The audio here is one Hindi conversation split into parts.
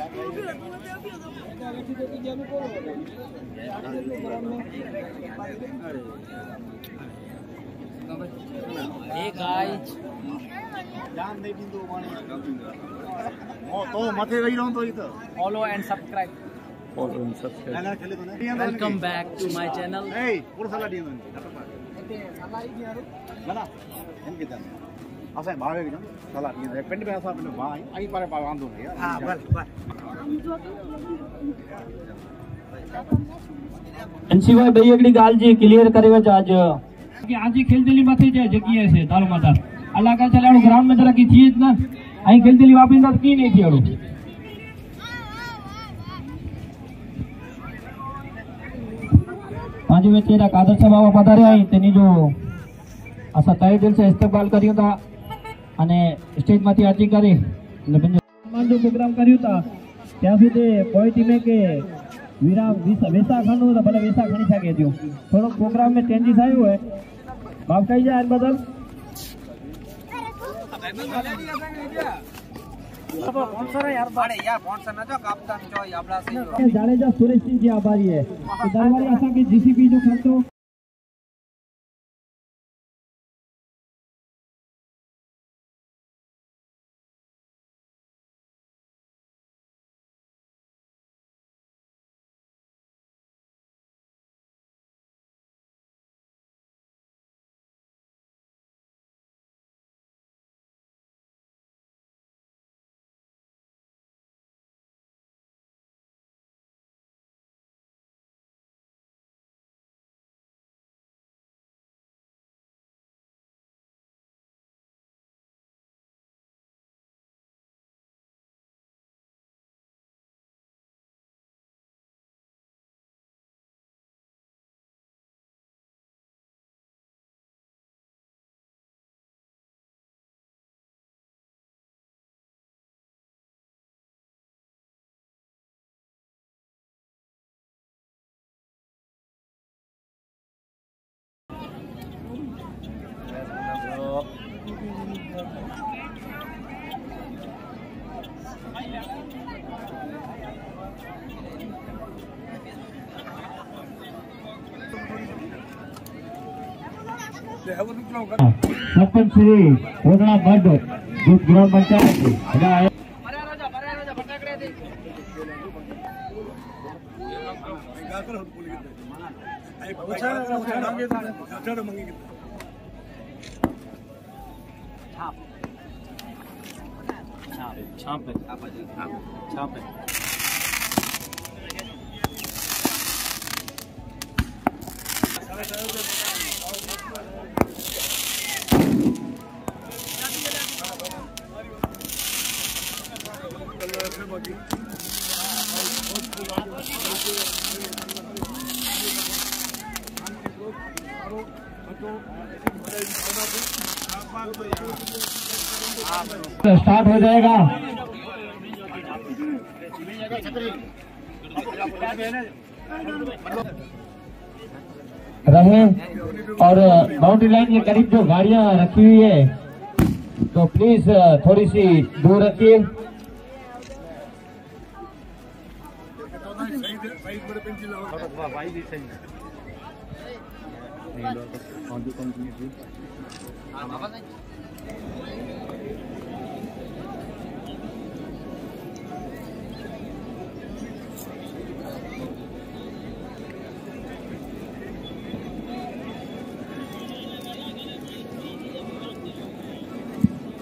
Hey guys, follow and subscribe. Welcome back to my channel. शिवाय भाई एकड़ी गाल जी क्लियर करेगा आज कि आज खेलतेली माथे जे जग्या છે તાલો માતા અલ્લા કા ચલાણો ગ્રાઉન્ડ में जरा की थी इतना અહીં ખેલतेली वापस ना की नहीं थी अड़ो आज में तेरा कादर सभा पधारे आई तेनी जो असा तय दिल से इस्तकबाल કર્યું તા અને સ્ટેજ માંથી આરતી કરી અને બંને जो प्रोग्राम કર્યું તા ત્યાં સુધી કોઈ ટીમે કે विराम वेसा खानू तो भले वेसा खणी सके जो थोड़ो प्रोग्राम में चेंजेस आयो है माफ कही जाए बदल स्पॉन्सर है यार अरे यार स्पॉन्सर ना जो कप्तान जो आपला से जाडेजा सुरेश सिंह जी आभारी है दरबारी असा के जीसीबी जो खर्चो सरपंच श्री ओदड़ा बड दूध ग्राम पंचायत स्टार्ट हो जाएगा रहे और बाउंड्री लाइन के करीब जो गाड़ियां रखी हुई है तो प्लीज थोड़ी सी दूर रखिए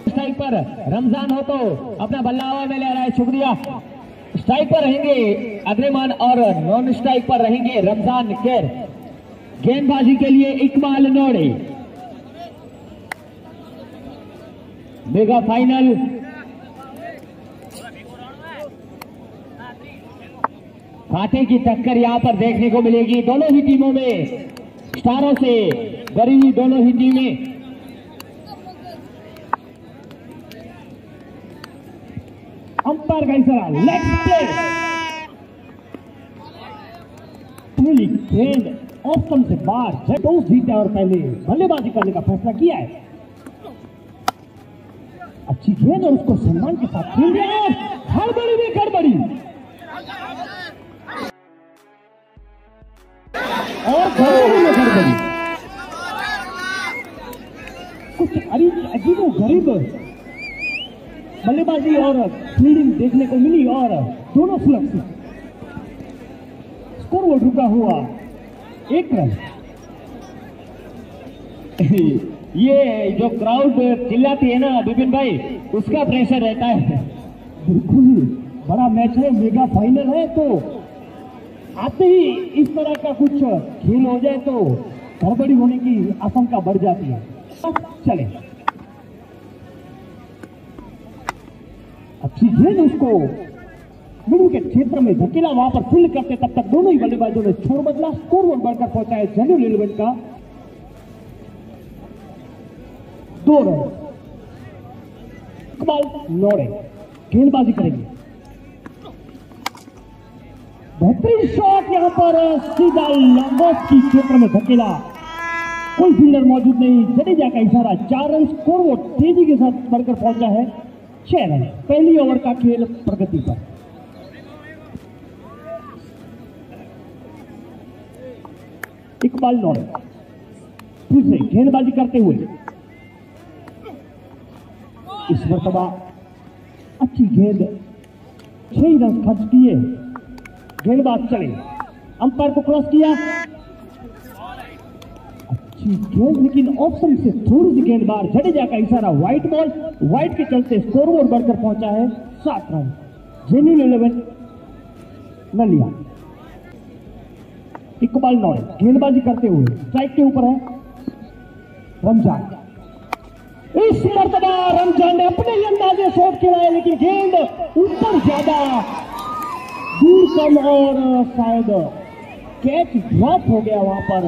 स्ट्राइक पर रमजान हो तो अपना बल्ला हवा में ले रहा है शुक्रिया स्ट्राइक पर रहेंगे अग्रमान और नॉन स्ट्राइक पर रहेंगे रमजान केर गेंदबाजी के लिए इकबाल नोड़े मेगा फाइनल कांटे की टक्कर यहां पर देखने को मिलेगी दोनों ही टीमों में स्टारों से भरी हुई दोनों ही टीमें अंपायर का इशारा लेग प्ले गेंद ऑप्शन से बाहर टॉस जीता और पहले बल्लेबाजी करने का फैसला किया है अच्छी गेंद और उसको सम्मान के साथ खेल दिया और गड़बड़ी में गड़बड़ी दी और फील्डिंग देखने को मिली और दोनों सुरक्षित। स्कोरबोर्ड रुका हुआ 1 रन। ये जो क्राउड चिल्लाती है ना विपिन भाई, उसका प्रेशर रहता है। बिल्कुल बड़ा मैच है, मेगा फाइनल है, तो आते ही इस तरह का कुछ खेल हो जाए तो गड़बड़ी होने की आशंका बढ़ जाती है। चले, अच्छी गेंद उसको मिडल के क्षेत्र में धकेला, वहां पर फील्ड करते तब तक दोनों ही बल्लेबाजों ने छोड़ बदला। स्कोरबोर्ड बढ़कर पहुंचा है जेन्युइन 11 का 2 रन। इकबाल लौड़े गेंदबाजी करेंगे, बेहतरीन शॉट यहां पर सीधा लंबोस की क्षेत्र में धकेला, कोई फील्डर मौजूद नहीं। जडेजा का इशारा, 4 रन। स्कोरबोर्ड तेजी के साथ बढ़कर पहुंचा है 6 रन। पहली ओवर का खेल प्रगति पर। इकबाल लौड़े फिर से गेंदबाजी करते हुए, इस मरतबा अच्छी गेंद, 6 रन खर्च किए। गेंदबाज चले, अंपायर को क्रॉस किया, अच्छी गेंद लेकिन ऑप्शन से थोड़ी सी गेंद बाहर। जडेजा का इशारा, व्हाइट बॉल, व्हाइट के चलते स्कोरबोर्ड बढ़कर पहुंचा है 7 रन। जेन्युइन 11 नलिया। इकबाल लौड़े गेंदबाजी करते हुए स्ट्राइक के ऊपर है रमजान। इस मरतबा रमजान ने अपने ही अंदाजे शॉट खेला है, लेकिन गेंद ऊपर ज्यादा, दूर कम और शायद कैच ड्रॉप हो गया। वहां पर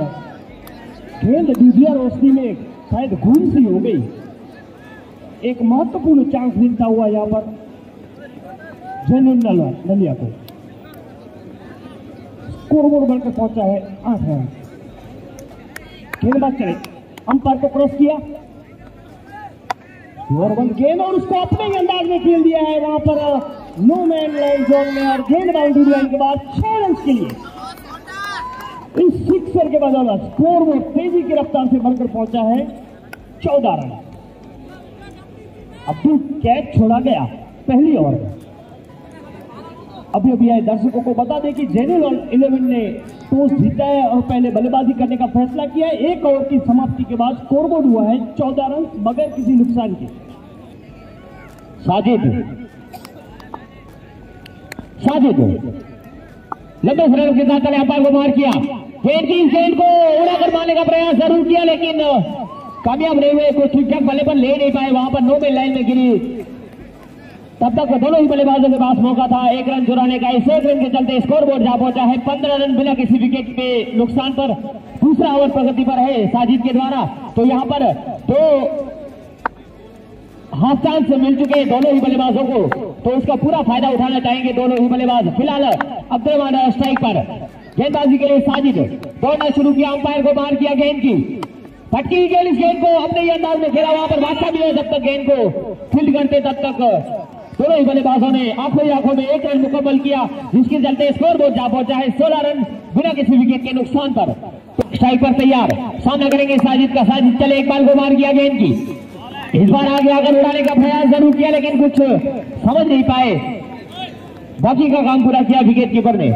गेंद दूधिया रोशनी में शायद घूम सी हो गई। एक महत्वपूर्ण चांस मिलता हुआ यहां पर जेन्युइन नलिया को। स्कोरबोर्ड बढ़कर पहुंचा है 8 रन। गेंदबाज चले, अंपायर को क्रॉस किया, वन गेंद और उसको अपने ही अंदाज में खेल दिया है वहां पर नो मैन लैंड जोन में, और गेंद बाउंड्री लाइन के बाद 6 रन के लिए। इस सिक्सर के बदौलत स्कोरबोर्ड तेजी की रफ्तार से बढ़कर पहुंचा है 14 रन। अब्दुल कैच छोड़ा गया पहली ओवर में। अभी आए दर्शकों को बता दें कि जेन्युइन 11 ने टॉस जीता है और पहले बल्लेबाजी करने का फैसला किया है। 1 ओवर की समाप्ति के बाद स्कोरबोर्ड हुआ है 14 रन बगैर किसी नुकसान के। साजिद लंबे रन के साथ अंपायर को मार किया। गेंद को उड़ाकर मारने का प्रयास जरूर किया, लेकिन कामयाब नहीं हुए। कोई ठीक ठाक बल्ले पर ले नहीं पाए, वहां पर नो मैन लाइन में गिरी। तब तक दोनों ही बल्लेबाजों के पास मौका था 1 रन चुराने का। इस 1 रन के चलते स्कोरबोर्ड जा पहुंचा है 15 रन बिना किसी विकेट के नुकसान पर। दूसरा ओवर प्रगति पर है साजिद के द्वारा। तो यहां पर 2 हाफ चांस मिल चुके हैं दोनों ही बल्लेबाजों को, तो उसका पूरा फायदा उठाना चाहेंगे दोनों ही बल्लेबाज। फिलहाल अब्दुल स्ट्राइक पर, गेंदबाजी के लिए साजिद दौड़ना शुरू किया, अंपायर को मार किया गेंद की। फटकी हुई गेंद, इस गेंद को अपने ही अंदाज में खेला, वहां पर बादशाह भी है। जब तक गेंद को फील्ड करते तब तक दोनों ही बल्लेबाजों ने आंखों ही आंखों में 1 रन मुकम्मल किया, जिसके चलते स्कोरबोर्ड जा पहुंचा है 16 रन बिना किसी विकेट के नुकसान पर। स्ट्राइक पर तैयार, सामना करेंगे साजिद का। साजिद चले, एक बाल को मार किया गेंद की। इस बार आगे आकर उड़ाने का प्रयास जरूर किया, लेकिन कुछ समझ नहीं पाए। बाकी का काम पूरा किया विकेट कीपर ने।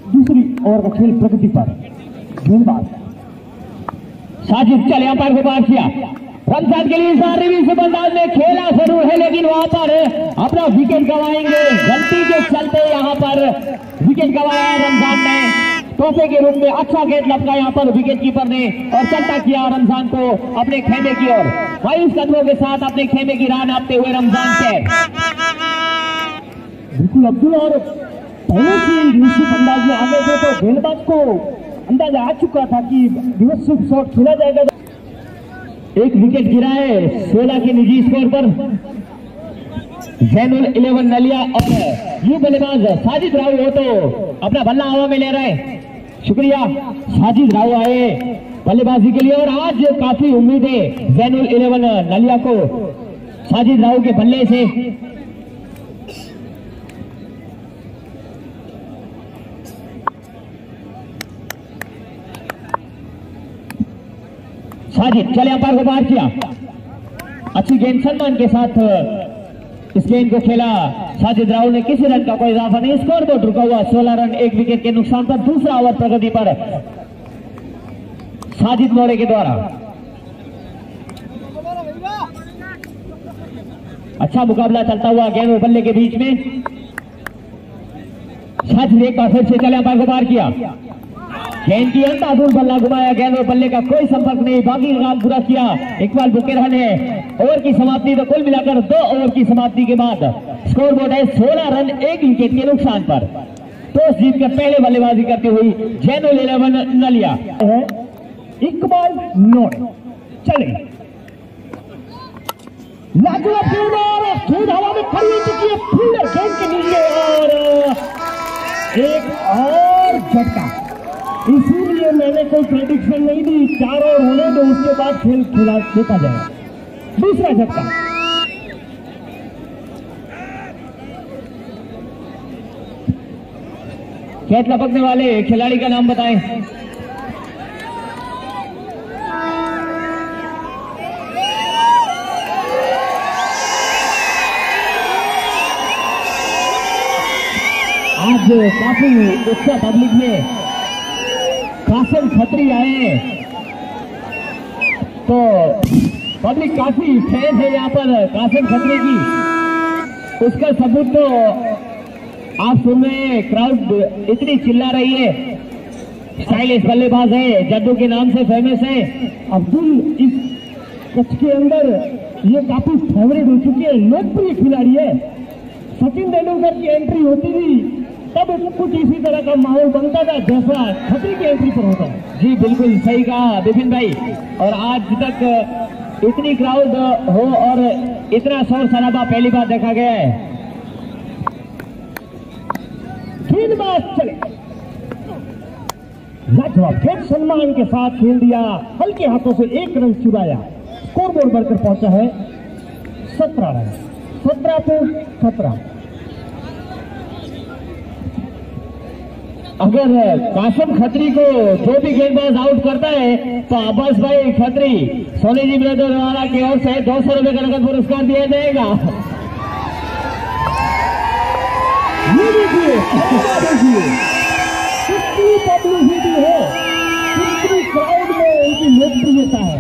दूसरी ओवर का खेल प्रगति पर। गेंदबाज साजिद चले, अंपायर को पार किया। रमजान के लिए अंदाज में खेला जरूर है, लेकिन वहां पर अपना विकेट गंवाएंगे। गलती के चलते यहां पर विकेट गंवाया रमजान ने। तोहफे के रूप में अच्छा गेंद लपका यहां पर विकेट कीपर ने, और चलता किया रमजान को अपने खेमे की ओर। मायूस कदमों के साथ अपने खेमे की राह नापते हुए रमजान से बिल्कुल अब्दुल और पहले से निश्चित अंदाज में आगे थे, तो गेंदबाज को अंदाजा आ चुका था कि डिफेंसिव शॉट खेला जाएगा। एक विकेट गिरा है 16 के निजी स्कोर पर जेन्युइन 11 नलिया, और ये बल्लेबाज साजिद राव हो तो अपना बल्ला हवा में ले रहे हैं। शुक्रिया, साजिद राव आए बल्लेबाजी के लिए, और आज काफी उम्मीद है जेन्युइन 11 नलिया को साजिद राव के बल्ले से। साजिद चले अंपायर को बाहर किया, अच्छी गेंद सम्मान के साथ इस गेंद को खेला साजिद राहुल ने, किसी रन का कोई इजाफा नहीं, स्कोर बोर्ड रुका हुआ 16 रन 1 विकेट के नुकसान पर। दूसरा ओवर प्रगति पर साजिद मोरे के द्वारा। अच्छा मुकाबला चलता हुआ गेंद और बल्ले के बीच में, साजिद एक बार फिर से चले अंपायर को बाहर किया, गेंद की अंधाधुंध बल्ला घुमाया, गेंद और बल्ले का कोई संपर्क नहीं, बाकी काम पूरा किया। इकबाल बुके रहने ओवर की समाप्ति, तो कुल मिलाकर 2 ओवर की समाप्ति के बाद स्कोर बोर्ड है 16 रन 1 विकेट के नुकसान पर। टॉस जीतकर पहले बल्लेबाजी करते हुई जैनुल 11 न लिया है इकबाल नोट। चले लाजवाब गेंद हवा में खड़ी हो चुकी है, फील्डर गेंद के नीचे और एक और झटका। इसीलिए मैंने कोई प्रेडिक्शन नहीं दी, 4 ओवर होने दो, उसके बाद खेल खिला देखा जाए। दूसरा झटका, कैच लपकने वाले खिलाड़ी का नाम बताएं। आज काफी उत्साह पब्लिक में, कासिम खत्री आए तो पब्लिक काफी फैन है यहाँ पर कासिम खत्री की, उसका सबूत तो आप सुन रहे हैं, क्राउड इतनी चिल्ला रही है। स्टाइलिश बल्लेबाज है, जद्दू के नाम से फेमस है। अब्दुल इस कच्छ के अंदर ये काफी फेवरेट हो चुकी है, लोकप्रिय खिलाड़ी है। सचिन तेंदुलकर की एंट्री होती थी तब कुछ इसी तरह का माहौल बनता था जैसा खत्री की एंट्री पर होता है। जी बिल्कुल सही कहा विपिन भाई, और आज तक इतनी क्राउड हो और इतना शोर शराबा पहली बार देखा गया है। गेंदबाज चले, लाजवाब खेल सम्मान के साथ खेल दिया, हल्के हाथों से 1 रन चुराया। स्कोर बोर्ड बढ़कर पहुंचा है 17 रन, 17 पे 17। अगर कासिम खत्री को जो भी गेंदबाज आउट करता है तो अब्बास भाई खत्री सोनी जी ब्रदर वाला की ओर से 200 रुपए का नगद पुरस्कार दिया जाएगा। ये देखिए कितनी पब्लिसिटी है, कितनी क्राउड में उनकी लोकप्रियता है।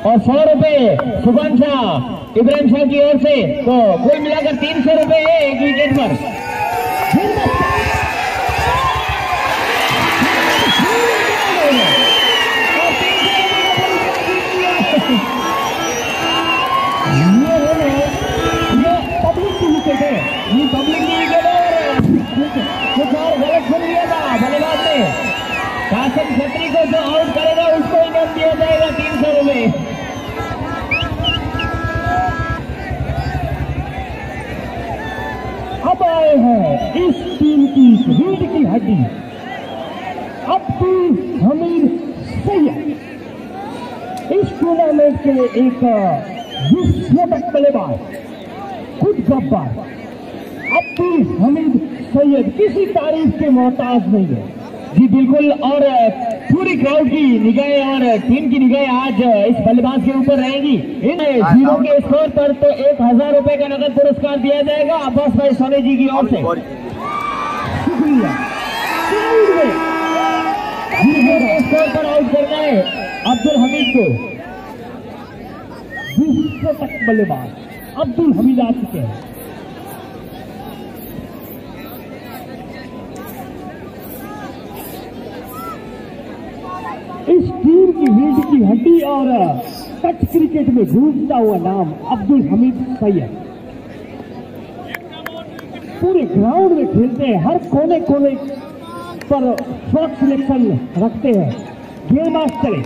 और 100 रुपए सुभान शाह इब्राहिम शाह की ओर से, तो कुल मिलाकर 300 रुपए है 1 विकेट पर। ये पब्लिक की विकेट है, ये पब्लिक की विकेट है। कुछ और गलत सुन लिया था बल्लेबाज ने, कासिम खत्री को जो आउट करेगा उसको इनाम दिया जाएगा 300 रुपए। अब आए हैं इस टीम की रीढ़ की हड्डी अब्दुल हमीद सैयद, इस टूर्नामेंट के एक विस्फोटक बल्लेबाज, खुद गब्बार अब्दुल हमीद सैयद किसी तारीफ के मोहताज नहीं है। जी बिल्कुल, और पूरी क्राउड की निगाहें और टीम की निगाहें आज इस बल्लेबाज के ऊपर रहेंगी। इन 0 के स्कोर पर तो 1000 रुपए का नगद पुरस्कार दिया जाएगा अब्बास भाई सोनी जी की ओर से। शुक्रिया। स्कोर पर आउट करना है अब्दुल हमीद को। विस्फोटक बल्लेबाज अब्दुल हमीद आ चुके हैं। इस टीम की रीढ़ की हड्डी और टच क्रिकेट में गूंजता हुआ नाम अब्दुल हमीद सैयद, पूरे ग्राउंड में खेलते हैं, हर कोने कोने पर शॉट सिलेक्शन रखते हैं। गेंदबाज चले,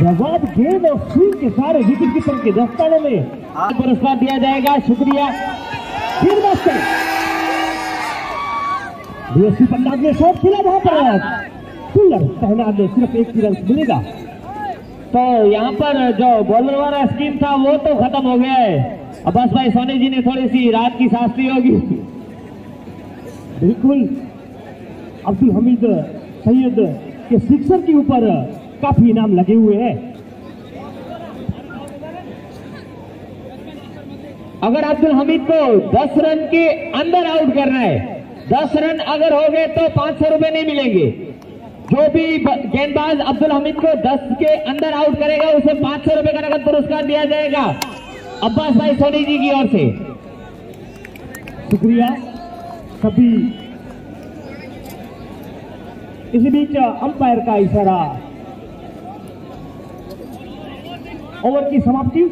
लाजवाब गेंद और स्विंग के सारे विकेट कीपर के दस्तानों में पुरस्कार दिया जाएगा। शुक्रिया। गेंदबाज चले, डीएसपी पंजाब ने शॉट खेला, वहां पर फुलर पहला ने सिर्फ 1 रन मिलेगा। तो यहाँ पर जो बॉलर वाला स्कीम था वो तो खत्म हो गया है। अब्बास भाई सोनी जी ने थोड़ी सी रात की सांस ली होगी। बिल्कुल अब्दुल हमीद सैयद के सिक्सर के ऊपर काफी इनाम लगे हुए हैं। अगर अब्दुल हमीद को 10 रन के अंदर आउट करना है, 10 रन अगर हो गए तो 500 रुपए नहीं मिलेंगे। जो भी गेंदबाज अब्दुल हमीद को 10 के अंदर आउट करेगा उसे 500 रुपए का नगद पुरस्कार दिया जाएगा अब्बास भाई सोनी जी की ओर से। शुक्रिया सभी। इसी बीच अंपायर का इशारा, ओवर की समाप्ति।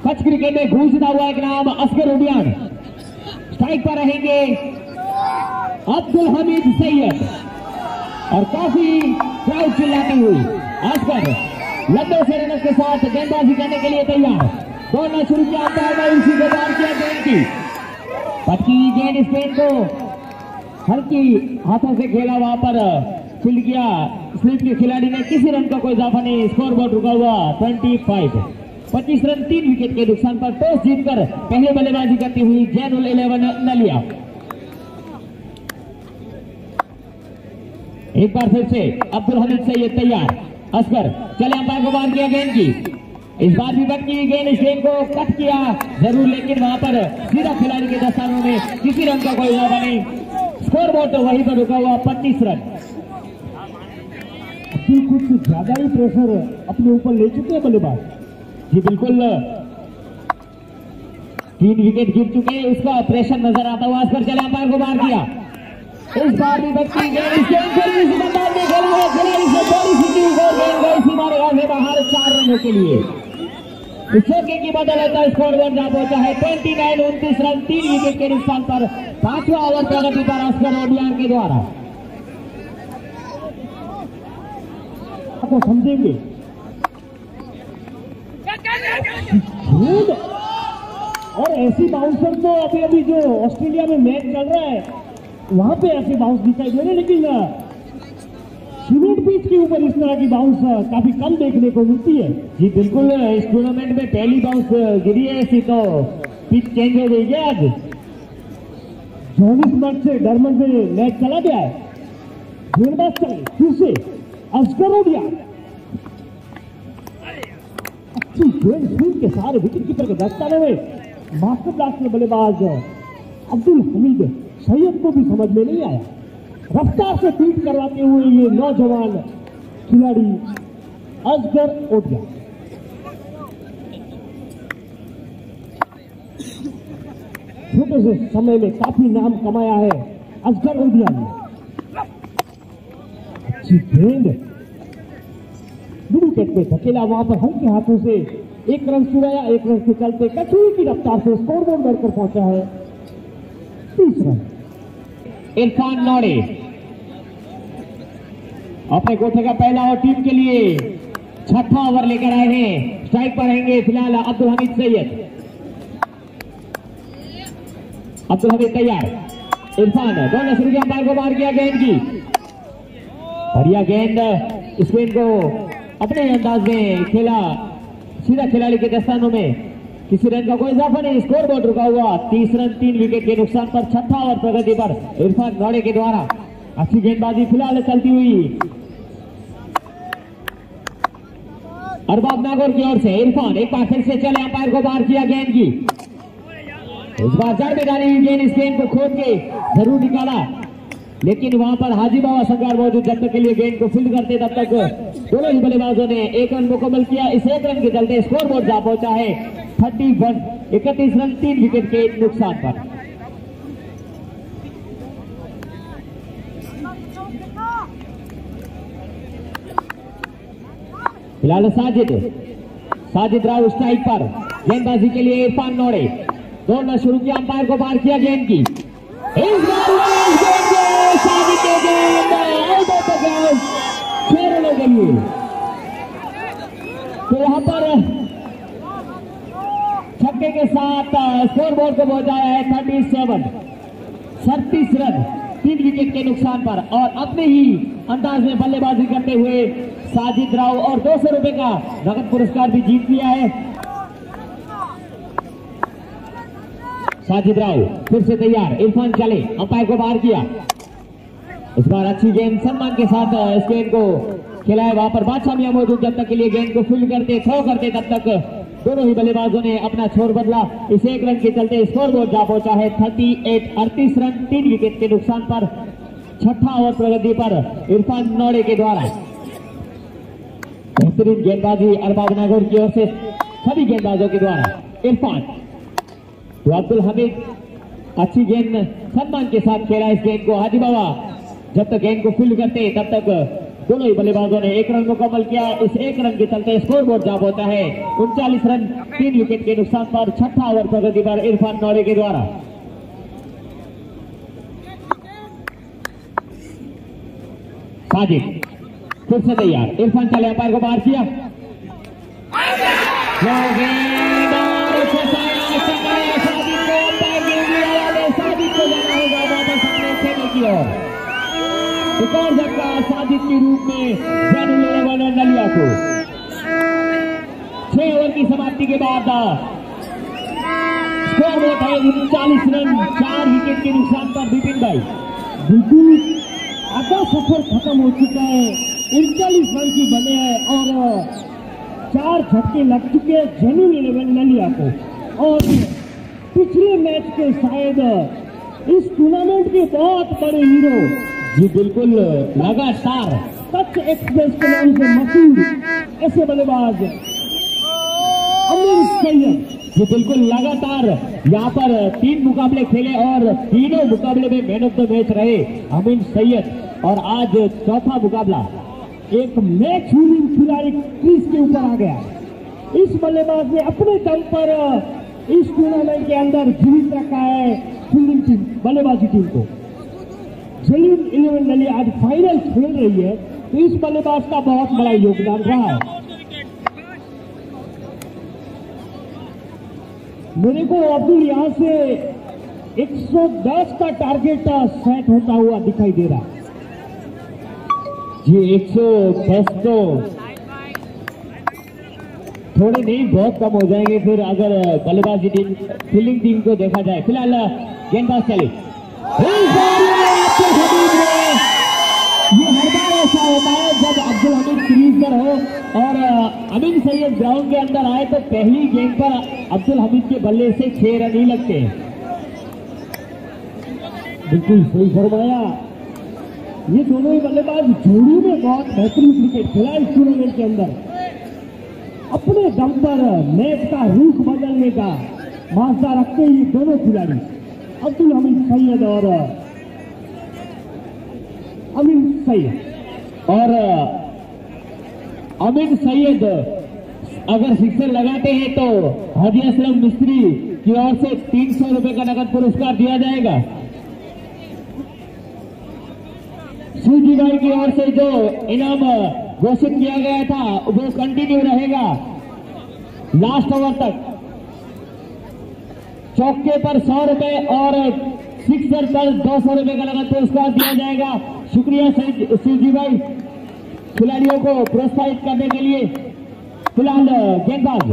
कच्छ क्रिकेट में घूसता हुआ एक नाम असगर उडियान, स्ट्राइक पर रहेंगे अब्दुल हमीद सैयद और काफी क्राउड चिल्लाती हुई असगर लंबे से रनों के साथ गेंदबाजी करने के लिए तैयार। दौड़ना शुरू किया अंपायर ने, उसी को बार किया गेंद की पटकी गेंद, इस गेंद को हल्की हाथों से खेला, वहां पर फील्ड किया स्लिप के खिलाड़ी ने, किसी रन का कोई इजाफा नहीं। स्कोर बोर्ड रुका हुआ 25 रन 3 विकेट के नुकसान पर टॉस जीतकर पहले बल्लेबाजी करती हुई जैनुल 11 नलिया। एक बार फिर से अब्दुल हमीद सैयद तैयार, असगर चले अंपायर को बार किया गेंद की, इस बार भी बट की गेंद, इस गेंद को कट किया जरूर लेकिन वहां पर सीधा खिलाड़ी के दस्तानों में किसी रन का कोई इजाफा नहीं। स्कोर बोर्ड तो वहीं पर रुका हुआ 25 रन। अब्दुल कुछ ज्यादा ही प्रेशर अपने ऊपर ले चुके हैं बल्लेबाज। जी बिल्कुल, 3 विकेट गिर चुके हैं, उसका प्रेशर नजर आता हुआ। असगर चले अंपायर को बार किया, इस बार भी बच्ची गेंद, इस गेंद पर इस बंदाज ने खेला है, खिलाड़ी से बड़ी सीधी गेंद गई सीमा रेखा से बाहर 4 रनों के लिए। इस चौके की बदल होता है, स्कोर बोर्ड जा पहुंचा है 29 रन 3 विकेट के नुकसान पर। 5वां ओवर प्रगति पर असगर उडियान के द्वारा। आपको समझेंगे और ऐसी बाउंसर तो अभी जो ऑस्ट्रेलिया में मैच चल रहा है वहां पे ऐसे बाउंस दिखाई दे रहे, लेकिन सीमेंट पिच के ऊपर इस तरह की बाउंस काफी कम देखने को मिलती है। जी बिल्कुल, इस टूर्नामेंट में पहली बाउंस गिरी है ऐसी, तो पिच चेंज हो गई है। आज जोहानिसबर्ग से डरमन में मैच चला गया है। गेंदबाज चले फिर से असगर उडियान, अच्छी गेंद स्विंग के सारे विकेट कीपर के दस्ताने में मास्टर ब्लास्ट में बल्लेबाज अब्दुल हमीद सैयद को भी समझ में नहीं आया। रफ्तार से फील्ड करवाते हुए ये नौजवान खिलाड़ी असगर उडियान। छोटे से समय में काफी नाम कमाया है असगर उडियान ने। अच्छी गेंद मिड विकेट पे धकेला, वहां पर हल्के हाथों से 1 रन चुराया। 1 रन से चलते कचूरी की रफ्तार से स्कोर बोर्ड बढ़कर पहुंचा है 30 रन। इरफान नौड़े अपने कोठे का पहला और टीम के लिए 6वां ओवर लेकर आए हैं। स्ट्राइक पर रहेंगे फिलहाल अब्दुल हमीद सैयद। अब्दुल हमीद तैयार, इरफान दोनों शुरू किया, अंपायर को बार किया गेंद की, बढ़िया गेंद, इस गेंद को अपने अंदाज में खेला सीधा खिलाड़ी के दस्तानों में, किसी रन का कोई इजाफा नहीं। स्कोर बोर्ड रुका हुआ 30 रन 3 विकेट के नुकसान पर। 6वां ओवर प्रगति पर इरफान नौड़े के द्वारा। अच्छी गेंदबाजी फिलहाल चलती हुई अरबाब नागौर की ओर से। इरफान एक बार फिर से चले, अंपायर को बार किया गेंद की, इस बार जड़ में डाली हुई गेंद, इस गेंद को खोद के जरूर निकाला लेकिन वहां पर हाजी बाबा संगार मौजूद। जब तक के लिए गेंद को फील्ड करते तब तक दोनों ही बल्लेबाजों ने 1 रन मुकम्मल किया। इस 1 रन के चलते स्कोर बोर्ड जा पहुंचा है 31 रन 3 विकेट के नुकसान पर। फिलहाल साजिद राव स्ट्राइक पर, गेंदबाजी के लिए इरफान नौड़े। दौड़ना शुरू किया, अंपायर को बार किया गेंद की, इस बार साजिद के गेंद आउट ऑफ द ग्राउंड 6 रनों के लिए। तो यहां पर छक्के के साथ स्कोर बोर्ड को पहुंचाया है 37 रन 3 विकेट के नुकसान पर। और अपने ही अंदाज में बल्लेबाजी करते हुए साजिद राव और 200 रुपए का नगद पुरस्कार भी जीत लिया है। साजिद राव फिर से तैयार, इरफान चले, अंपायर को बाहर किया। इस बार अच्छी गेंद सम्मान के साथ इस गेंद को खेला है। वहां पर बादशाह मियां मौजूद, जब तक के लिए गेंद को फील्ड करते थ्रो करते तब तक दोनों ही बल्लेबाजों ने अपना छोर बदला। इस 1 रन के चलते स्कोरबोर्ड जा पहुंचा है 38 रन 3 विकेट के नुकसान पर। छठा ओवर प्रगति पर इरफान नौड़े के द्वारा बेहतरीन गेंदबाजी अरबाब नागौर की ओर से सभी गेंदबाजों के द्वारा। इरफान तो अब्दुल हमीद अच्छी गेंद सम्मान के साथ खेला इस गेंद को। हाजी बाबा जब तक गेंद को फील्ड करते तब तक दोनों ही बल्लेबाजों ने 1 रन मुकम्मल किया। इस 1 रन के चलते स्कोरबोर्ड जा पहुंचा है 39 रन 3 विकेट के नुकसान पर। छठा ओवर प्रगति पर इरफान नौरे के द्वारा। साजिद फिर से तैयार, इरफान चले, अंपायर को बाहर किया। साजिद को जाना होगा वापस अपने खेल की ओर। एक और झटका साजिद के रूप में जैनुल इलेवन नलिया को। 6 ओवर की समाप्ति के बाद स्कोर है 39 रन 4 विकेट के नुकसान पर। विपिन भाई बिल्कुल आधा सफर खत्म हो चुका है, 39 रन की बने हैं और 4 झटके लग चुके हैं जैनुल इलेवन नलिया को। और पिछले मैच के शायद इस टूर्नामेंट के बहुत बड़े हीरो जी बिल्कुल लगातार टच एक्सप्रेस के नाम से मशहूर ऐसे बल्लेबाज अमीर सैयद जी बिल्कुल लगातार यहाँ पर 3 मुकाबले खेले और तीनों मुकाबले में मैन ऑफ द मैच रहे अमीर सैयद। और आज चौथा मुकाबला एक मैच विनिंग खिलाड़ी क्रीज के ऊपर आ गया। इस बल्लेबाज ने अपने दम पर इस टूर्नामेंट के अंदर जीवित रखा है फील्डिंग टीम, बल्लेबाजी टीम को। जैनुल इलेवन नलिया आज फाइनल खेल रही है तो इस बल्लेबाज का बहुत बड़ा योगदान रहा है। मेरे को अब्दुल यहां से 110 का टारगेट सेट होता हुआ दिखाई दे रहा है जी। 110 तो थोड़े नहीं बहुत कम हो जाएंगे फिर अगर बल्लेबाजी टीम फील्डिंग टीम को देखा जाए। फिलहाल गेंदबाज चले। ये हर बार ऐसा होता है जब अब्दुल हमीद क्रीज पर हो और अमीन सैयद ग्राउंड के अंदर आए तो पहली गेंद पर अब्दुल हमीद के बल्ले से 6 रन ही लगते हैं। बिल्कुल सही फरमाया। ये दोनों ही बल्लेबाज जोड़ी में बहुत बेहतरीन क्रिकेट खेला इस टूर्नामेंट के अंदर। अपने दम पर मैच का रुख बदलने का माजदा रखते ही दोनों खिलाड़ी अब्दुल हमीद सैयद और अमीन सैयद। और अमीन सैयद अगर सिक्सर लगाते हैं तो हाजी असलम मिस्त्री की ओर से 300 रुपए का नगद पुरस्कार दिया जाएगा। सूजी भाई की ओर से जो इनाम घोषित किया गया था वो कंटिन्यू रहेगा लास्ट ओवर तक। चौके पर 100 रुपए और सिक्सर पर 200 रुपए का नगद पुरस्कार दिया जाएगा। शुक्रिया सूजी भाई खिलाड़ियों को प्रोत्साहित करने के लिए। फिलहाल गेंदबाज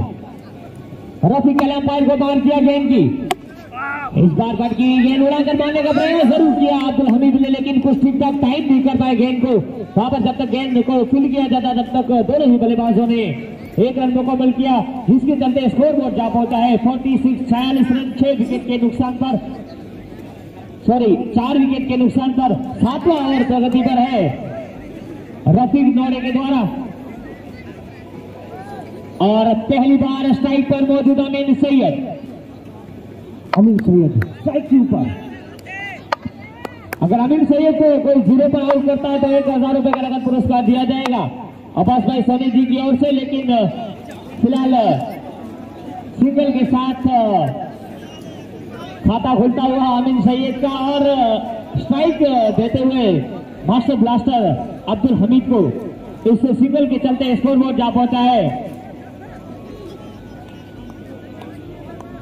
रफी कलाम पार को बाहर किया गेंद की। इस बार कट की गेंद उड़ाकर मारने का प्रयास जरूर किया अब्दुल हमीद ने, लेकिन कुछ ठीक ठाक टाइम नहीं कर पाए गेंद को। वहां पर जब तक गेंद को फील्ड किया जाता तब तक दोनों ही बल्लेबाजों ने 1 रन मुकम्मल किया, जिसके चलते स्कोरबोर्ड जा पहुंचा है 46 रन 6 विकेट के नुकसान पर। 4 विकेट के नुकसान पर 7वां ओवर प्रगति पर है रफीक नौरे के द्वारा। और पहली बार स्ट्राइक पर मौजूद अमीन सैयद स्ट्राइक के ऊपर। अगर अमीन सैयद को कोई 0 पर आउट करता है तो 1000 रुपए का नगद पुरस्कार दिया जाएगा अब्बास भाई सोनी जी की ओर से। लेकिन फिलहाल सिंगल के साथ खाता खुलता हुआ अमीन सैयद का और स्ट्राइक देते हुए मास्टर ब्लास्टर अब्दुल हमीद को इस सिंगल के चलते स्कोरबोर्ड जा पहुंचा है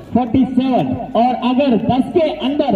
47। और अगर 10 के अंदर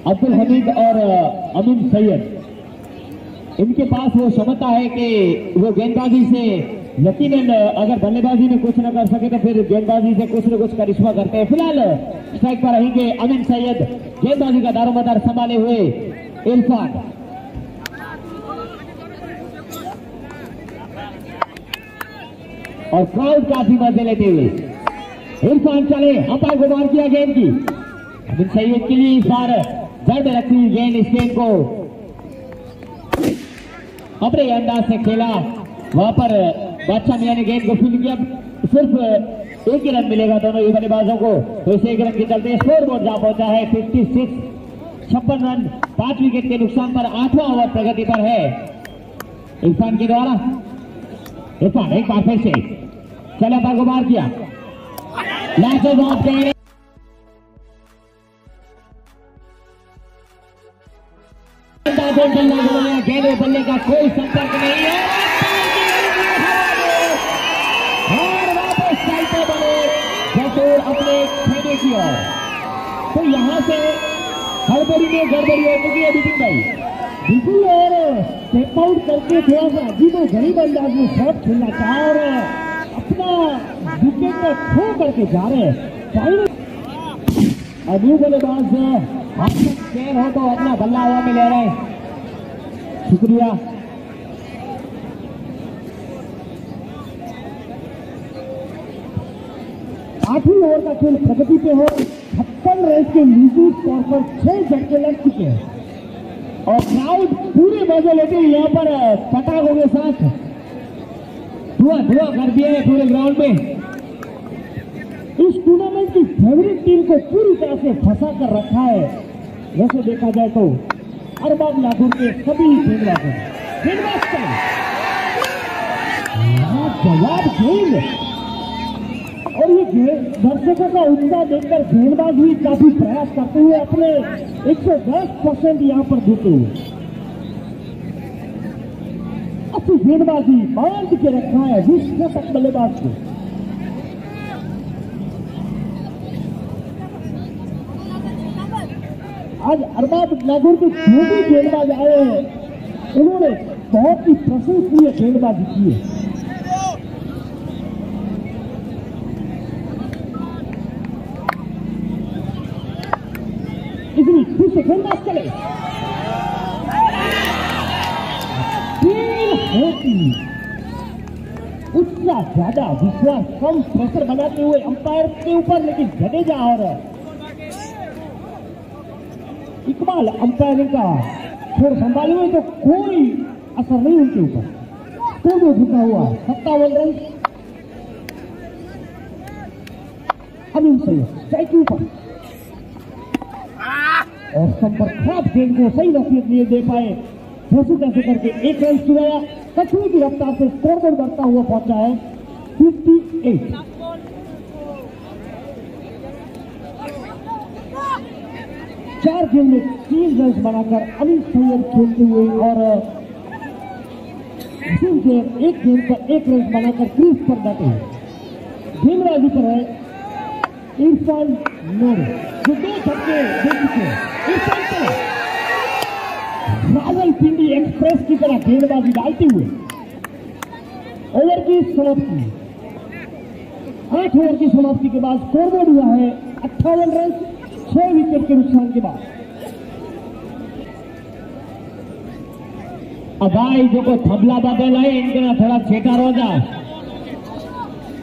अब्दुल हमीद और अमीन सैयद, इनके पास वो क्षमता है कि वो गेंदबाजी से यकीनन अगर बल्लेबाजी में कुछ न कर सके तो फिर गेंदबाजी से कुछ न कुछ करिश्मा करते हैं। फिलहाल स्ट्राइक पर रहेंगे अमीन सैयद, गेंदबाजी का दारोमदार संभाले हुए इरफान। और क्राउड काफी मजे लेते हुए इरफान चले, अंपायर को मार किया गेंद की। अमीन सैयद के लिए इस बार जड़ में रखी हुई गेंद, इस गेंद को अपने अंदाज से खेला, वहां पर बादशाह मियां ने गेंद को फील्ड किया। सिर्फ एक ही रन मिलेगा दोनों ही बल्लेबाजों को, तो इस एक रन के चलते स्कोर बोर्ड जहां पहुंचा है 56, 56 रन 5 विकेट के नुकसान पर 8वां ओवर प्रगति पर है इरफान के द्वारा। इरफान एक बार फिर से चला पर गुमार किया, लास्ट ऑफ गेंद गेंद बल्ले का कोई संपर्क नहीं है और वापस साइड बने जसूर अपने खेमे की ओर। तो यहाँ से हड़बड़ी में गड़बड़ी हो चुकी है बिपिन भाई, बिल्कुल, और स्टेप आउट करके थोड़ा सा अजीबो गरीब अंदाज में शॉट खेलना चाह और अपना विकेट में खो करके जा रहे हैं। अभी बल्लेबाज चेयर हो तो अपना बल्ला हवा में ले रहे हैं। शुक्रिया। आठवीं ओवर का खेल प्रगति पे हो, 56 रन के नीचे स्कोर पर 6 झटके लग चुके हैं और क्राउड पूरे मजे लेते हुए यहाँ पर पटाखों के साथ धुआं कर दिया है पूरे ग्राउंड में। इस टूर्नामेंट की फेवरेट टीम को पूरी तरह से फंसा कर रखा है। वैसे देखा जाए तो अरबाब नागौर के सभी गेंदबाज जवाब गेंद, और ये दर्शकों का उत्साह देखकर गेंदबाज भी काफी प्रयास करते हुए अपने 110% यहाँ पर देते हुए अपनी गेंदबाजी बांध के रखा है विश्व तक बल्लेबाज को। आज अरबाब नागौर के जो भी गेंदबाज आए हैं उन्होंने बहुत ही प्रशंसनीय गेंदबाजी की है। इसलिए फिर से गेंदबाज चले, उतना ज्यादा विश्वास कम प्रेशर बनाते हुए अंपायर के ऊपर, लेकिन जडेजा और इकबाल अंपायरिंग का छोड़ संभाले हुए तो कोई असर नहीं उनके ऊपर। तो झुका हुआ 57 रन। अमीन सैयद स्ट्राइक के ऊपर और संपर्क खराब गेंद को सही नसीहत नहीं दे पाए, जैसे तैसे करके 1 रन चुराया। कछुए की रफ्तार से स्कोर बोर्ड बढ़ता हुआ पहुंचा है 58। 4 गेंद में 3 रन बनाकर अमीन सैयद खेलते हुए और एक गेंद पर 1 रन बनाकर क्रीज पर डटे हुए। गेंदबाजी पर है इरफान नूर जो 2 छक्के दे चुके हैं। इरफान पर रावलपिंडी एक्सप्रेस की तरह गेंदबाजी डालते हुए ओवर की समाप्ति, 8 ओवर की समाप्ति के बाद स्कोर बोर्ड हुआ है 58 रन 6 विकेट के नुकसान के बाद। अगाई जो को थबला बदल है इनका थोड़ा छेटा रोजा,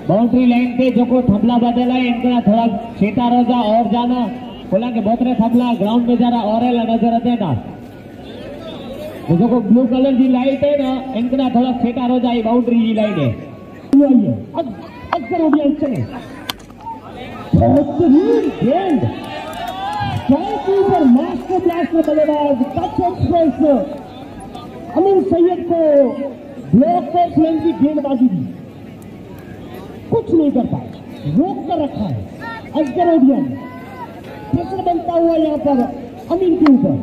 बाउंड्री लाइन पे जो को थबला बदल है इनका थोड़ा छेटा रोजा और जाना बोला कि बहुत थबला ग्राउंड में जरा और नजर आते ना, जो को ब्लू कलर की लाइट है ना इनका थोड़ा छेटा रोजा बाउंड्री की लाइन है। अक्सर हो गया चले गेंद ऊपर मास्टर ब्लास्ट में बल्लेबाज टच एक्सप्रेस अमीन सैयद को ब्लॉक ऑफ लेन की गेंदबाजी दी, कुछ नहीं कर पाए, रोक कर रखा है। अजगर ओडियन प्रेशर बनता हुआ यहाँ पर अमीन के ऊपर।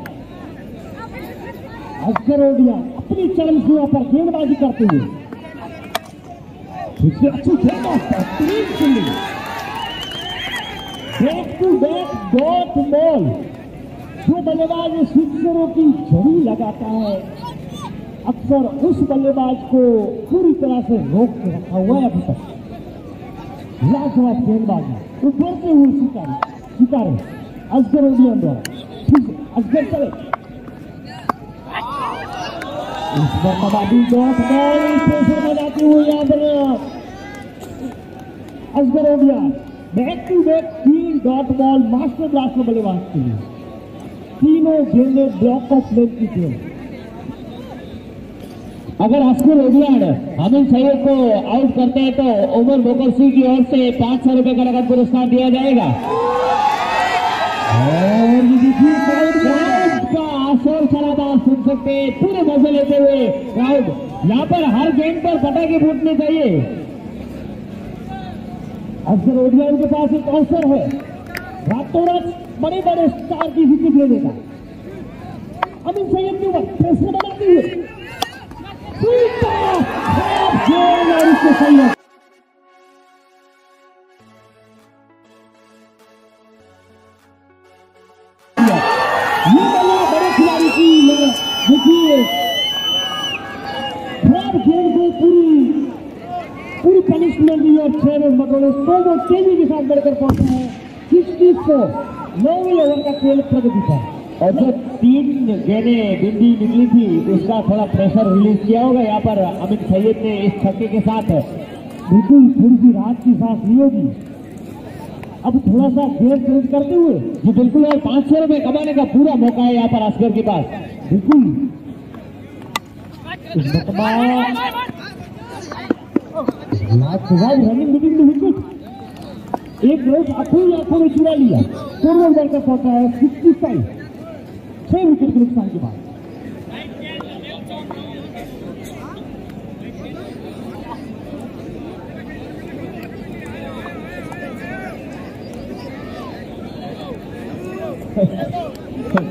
अजगर ओडियन अपनी चरम सीमा पर गेंदबाजी करते हुए अच्छी back to back dot ball जो बल्लेबाज सिक्सरों की झड़ी लगाता है अक्सर उस बल्लेबाज को पूरी तरह से रोक के रखा हुआ है अभी तक। लाजवाब गेंदबाजी उभरते हुए शिकारे असगर ओडियन द्वारा। ठीक है, असगर चले इस मरतबा भी डॉट बॉल प्रेशर में जाती हुई यहाँ पर असगर ओडियन back to back 3 dot ball master blast में बल्लेबाज के लिए। तीनों गेंदें ब्लॉक ऑफ लेग की थी। अगर असगर ओडियन हामिद सैयद को आउट करते हैं तो उमर मोकलसी की ओर से 500 रुपए का नगद पुरस्कार दिया जाएगा। और का आशोर शराबा सुन सकते पूरे मजे लेते हुए क्राउड। यहाँ पर हर गेंद पर पटाखे फूटने चाहिए। असगर ओडियन के पास एक अवसर है रातों रात बड़े बड़े स्टार की विकेट लेने का। हामिद सैयद के ऊपर प्रेशर बनाते हुए और इसको सही है। ये बड़े खिलाड़ी की देखिए खराब गेंद को पूरी पनिशमेंट दी और 6 रन बटोरे। तो तेजी के साथ बढ़कर पहुंचा है 64। 9वें ओवर का खेल प्रगति था और जो 3 गेंदें बिंदी निकली थी उसका थोड़ा प्रेशर रिलीज किया होगा यहाँ पर अमित सैयद ने इस छक्के के साथ। बिल्कुल थोड़ी सी राहत की सांस ली होगी। अब थोड़ा सा गेयर चेंज करते हुए जी बिल्कुल, और 500 रुपए कमाने का पूरा मौका है यहाँ पर असगर के पास। बिल्कुल रनिंग बिटवीन द विकेट एक रोज अपनी आंखों में चुरा लिया। फॉरवर्ड बढ़कर पहुंचा है 65। 6 विकेट के नुकसान के बाद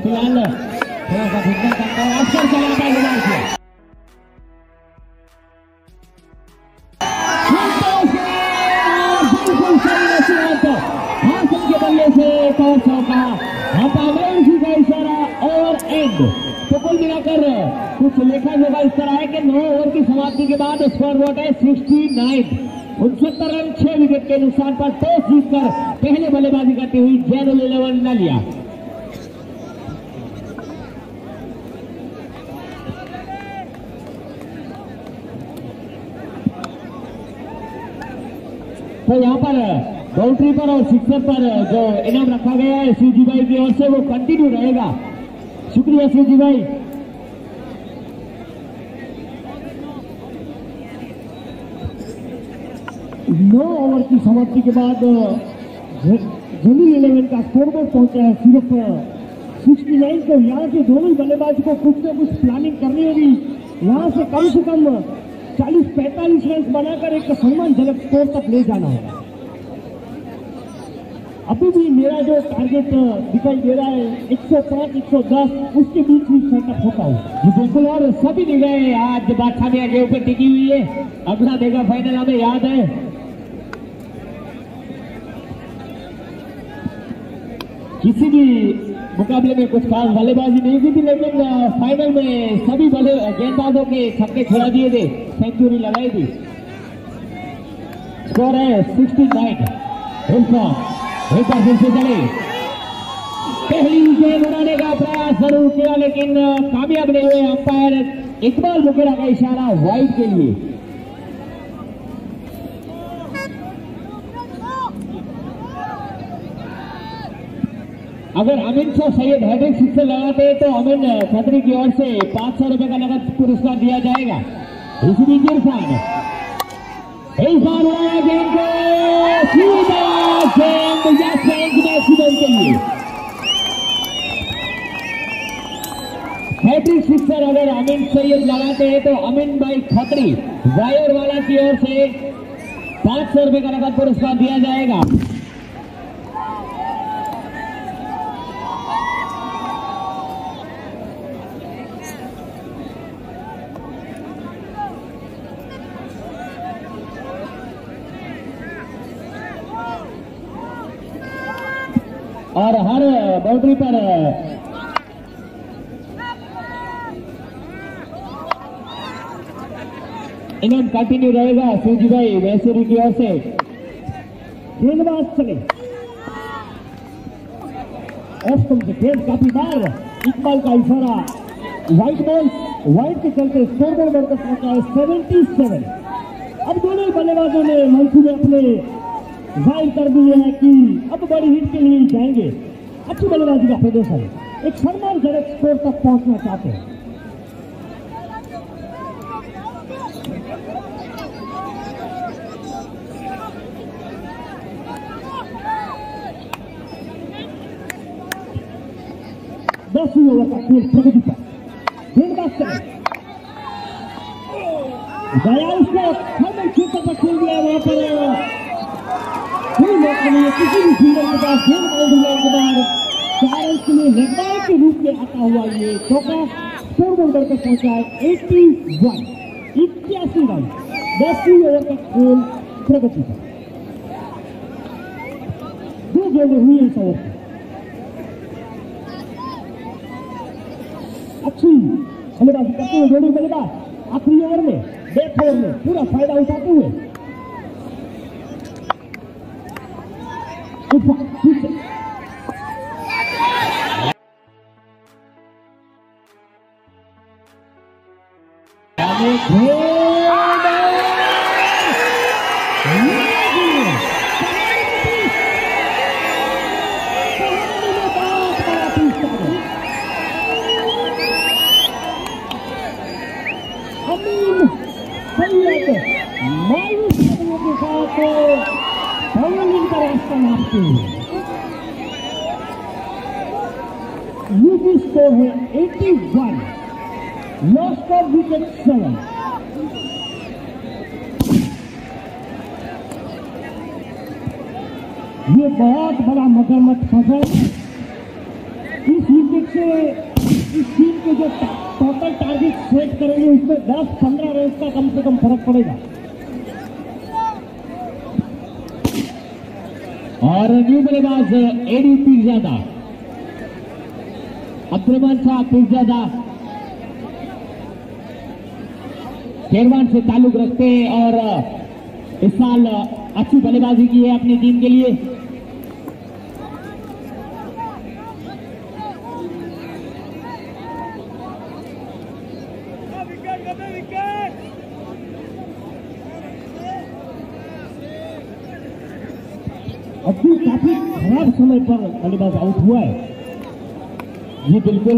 फिलहाल थोड़ा सा फिटनेस करता है असगर चला पाएगा। हासिल के बल्ले से एक और चौका। हटावेंसी का इशारा और एंड। तो कुल मिलाकर कुछ लेखा जोखा इस तरह है कि 9 ओवर की समाप्ति के बाद स्कोर बोर्ड है 69। 69 रन 6 विकेट के नुकसान पर टॉस जीतकर पहले बल्लेबाजी करती हुई जैनुल 11 न लिया। तो यहाँ पर बाउंड्री पर और सिक्सर पर जो इनाम रखा गया है सीजी भाई की ओर से वो कंटिन्यू रहेगा। शुक्रिया सीजी भाई। नौ ओवर की समाप्ति के बाद जमीन 11 का स्कोरबोर्ड पहुंचा है सिर्फ 69। तो यहाँ के दोनों बल्लेबाज को कुछ न कुछ प्लानिंग करनी होगी। यहाँ से कम 40-45 रन बनाकर एक सम्मानजनक स्कोर तक ले जाना है। अभी भी मेरा जो टारगेट दिखाई दे रहा है 105-110 उसके बीच ही सेटअप होता है। बिल्कुल, और सभी निगाहें आज बादशाह मियां के ऊपर टिकी हुई है। अगला देगा फाइनल हमें याद है। किसी भी मुकाबले में कुछ खास बल्लेबाजी नहीं की थी, लेकिन फाइनल में सभी गेंदबाजों के छक्के छुड़ा दिए थे, सेंचुरी लगाई थी। स्कोर है 69। एक बार फिर से चले। पहली गेंद उड़ाने का प्रयास जरूर किया लेकिन कामयाब नहीं हुए। अंपायर इकबाल मुकेरा का इशारा वाइड के लिए। अगर अमीन शाह सैयद हैट्रिक सिक्सर लगाते तो अमीन खत्री की ओर से 500 रुपए का नगद पुरस्कार दिया जाएगा। इस बीच इरफान इस बार उड़ाया गेंद को सीधा गेंद या मैक्सिमम के लिए। हैट्रिक सिक्सर अगर अमीन सैयद लगाते हैं तो अमीन भाई खत्री वायर वाला की ओर से 500 रुपए का नगद पुरस्कार दिया जाएगा। और हर बाउंड्री पर इनाम कंटिन्यू रहेगा सूजी भाई वैसेरी की ओर से। गेंदबाज चले गेंद काफी बार इकबाल का इशारा व्हाइट बॉल व्हाइट के चलते स्कोर बोर्ड बढ़कर पहुंचा है 77। अब दोनों बल्लेबाजों ने मंसूबे अपने जाहिर कर दिए हैं कि अब बड़ी हिट के लिए जाएंगे। अच्छी बल्लेबाजी का प्रदर्शन, एक सम्मानजनक स्कोर तक पहुंचना चाहते हैं। दसवीं ओवर का खेल प्रगति पर गेंदबाज चले गया उसको हर क्षेत्र पर खेल दिया। वहां पर कोई मौका नहीं है किसी भी फील्डर के पास गेंद बॉल दिलाने के बाद 4 अंक के लिए निर्णायक के रूप में आता हुआ ये चौका स्कोर बोर्ड बढ़कर पहुंचा है 81 रन। 10वीं ओवर का खेल प्रगति पर 2 गेंदें हुई इस ओवर की। अच्छी बल्लेबाजी करते हुए जोड़ी बल्लेबाज आखिरी ओवर में डेथ ओवर में पूरा फायदा उठाते हुए मायूस के साथ बॉलिंग का रास्ता नापते यूपी स्कोर है 81, लॉस्ट ऑफ विकेट 7। ये बहुत बड़ा मगरमच्छ फंसा। इस विकेट से इस टीम के जो टोटल टारगेट सेट करेंगे उसमें 10-15 रन का कम से कम फर्क पड़ेगा। और न्यू बल्लेबाज एडी पीरजादा, अब्दुलरहमान शाह पीरजादा शेरवान से ताल्लुक रखते हैं और इस साल अच्छी बल्लेबाजी की है अपनी टीम के लिए। अभी काफी खराब समय पर बल्लेबाज आउट हुआ है। ये बिल्कुल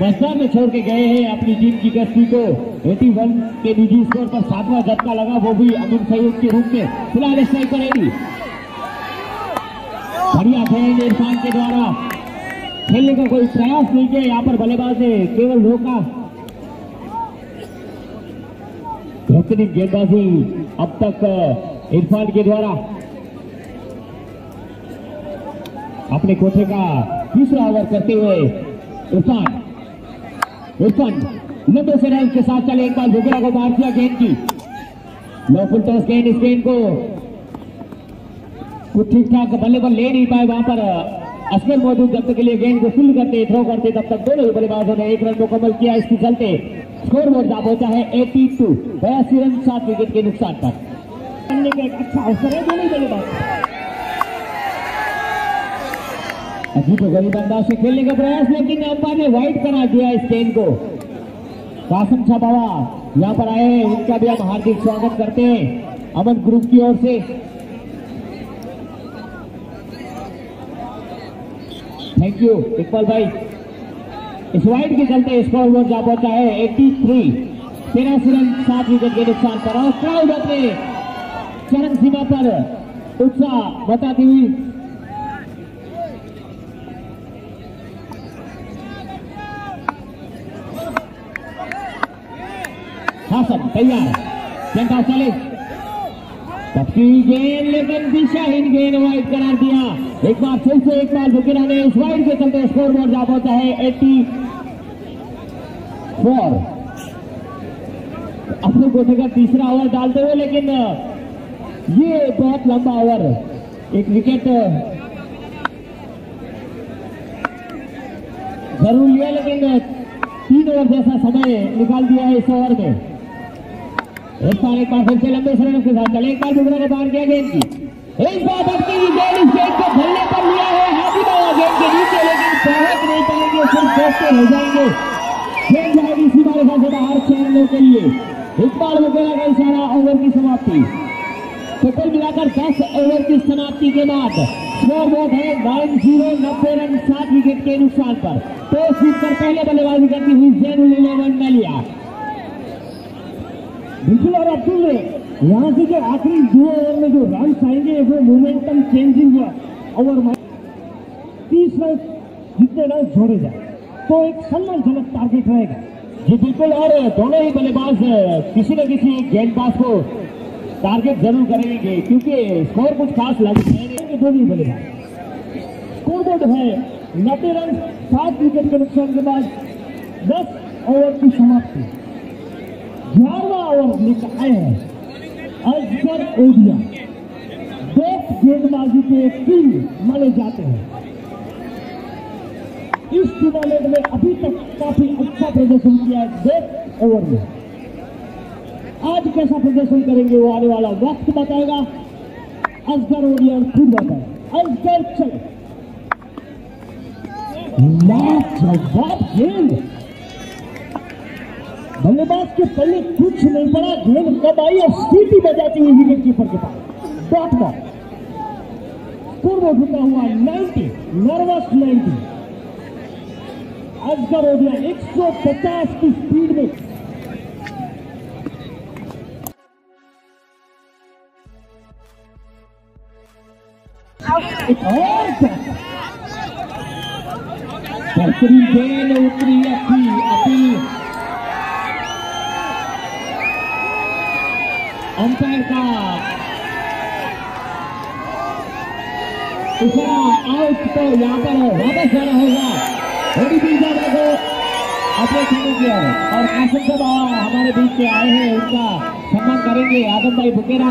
मजा में छोड़ के गए हैं अपनी टीम की कश्ती को। 81 के निजी स्कोर पर 7वां झटका लगा, वो भी अमीन सईद के रूप में। फिलहाल इस साइड पर एडी बढ़िया गेंद इरफान के द्वारा खेलने का कोई प्रयास नहीं किया। यहाँ पर बल्लेबाज ने केवल रोका। बेहतरीन गेंदबाजी अब तक इरफान के द्वारा। अपने कोठे का तीसरा ओवर करते हुए इरफान लंबे से रन के साथ चले। एक बार बुगरा को मार दिया गेंद की लो फुल टॉस गेंद। इस गेंद को कुछ ठीक ठाक बल्ले पर ले नहीं पाए। वहां पर असगर मौजूद जब तक के लिए गेंद को फुल करते थ्रो करते तब तक दोनों ही बल्लेबाजों ने 1 रन मुकम्मल किया। इसके चलते स्कोर बोर्ड जा पहुंचा है 82, 82 रन 7 विकेट के नुकसान पर। एक अच्छा अवसर है दोनों बल्लेबाज। अभी तो गरीब अंदाज से खेलने का प्रयास, लेकिन अंपायर ने वाइड करा दिया इस गेंद को। कासिम शाह बाबा यहाँ पर आए हैं, उनका भी हम हार्दिक स्वागत करते हैं अमन ग्रुप की ओर से। थैंक यू इकबाल भाई। इस वाइड के चलते स्कोर बोर्ड जा पहुंचा है 83, 83 रन 7 विकेट के नुकसान पर। और क्राउड अपने चरम सीमा पर उत्साह बताती हुई हासन तैयार। गेंद चले पक्की गेंद, लेकिन दिशाहीन गेंद वाइड करार दिया। एक बार फिर से एक बार बुकेरा ने इस वाइड के चलते स्कोर बोर्ड जा पहुंचा है 84। अपने कोठे का तीसरा ओवर डालते हुए, लेकिन ये बहुत लंबा ओवर, एक विकेट जरूर लिया, लेकिन 3 ओवर जैसा समय निकाल दिया है इस ओवर में। एक बार फिर से लंबे सर्विस के साथ चले, एक बार बुमराह ने पार किया गेंद की, इस बार अटकी गेंद इस गेंद को धरने पर लिया है हाथी बाबा गेंद के नीचे, लेकिन पहुंच नहीं पाएंगे, सिर्फ दोस्ते रह जाएंगे। गेंद जाएगी सीधा रेखा से बाहर 6 रनों के लिए। इकबाल बुमराह का इशारा, ओवर की समाप्ति। तो कुल मिलाकर 10 ओवर की समाप्ति के बाद स्कोर बोर्ड है 9-0, 90 रन 7 विकेट के नुकसान पर। टॉस जीतकर पहले बल्लेबाजी करती हुई जैनुल इलेवन मलिया। बिल्कुल, और अब्दुल ने यहाँ से जो आखिरी 2 ओवर में जो रन आएंगे वो मोमेंटम चेंजिंग ओवर में 30 रन जितने रन जोड़े जाए तो एक सम्मानजनक टारगेट रहेगा। जी बिल्कुल, और दोनों ही बल्लेबाज किसी न किसी गेंदबाज को टारगेट जरूर करेंगे क्योंकि स्कोर कुछ खास लग जाएंगे। दोनों ही बल्लेबाज स्कोर बोर्ड है 90 रन 7 विकेट के नुकसान के बाद 10 ओवर की समाप्ति। 11वां ओवर लेकर आए हैं अजगर ओडिया। डेथ गेंदबाजी के किंग माने जाते हैं। इस टूर्नामेंट में अभी तक काफी अच्छा प्रदर्शन किया है डेथ ओवर में। आज कैसा प्रदर्शन करेंगे वो आने वाला वक्त बताएगा। अजगर ओडिया खुद बताएगा। अजगर चले, लाजवाब गेंद, बल्लेबाज के पहले कुछ नहीं पड़ा, गेंद कब आई और सीटी बजाती हुई विकेट कीपर के पास। डॉट बॉल स्कोर बोर्ड रुका हुआ 90, नर्वस 90। अजगर ओडिया 150 की स्पीड में एक और बेहतरीन गेंद उतरी, अच्छी अपील अंपायर का इशारा, आउट। तो यहाँ पर वापस जाना होगा थोड़ी देर बाद को अपने खाने की ओर। और कासिम साहब हमारे बीच में आए हैं, उनका सम्मान करेंगे आदम भाई बुकेरा।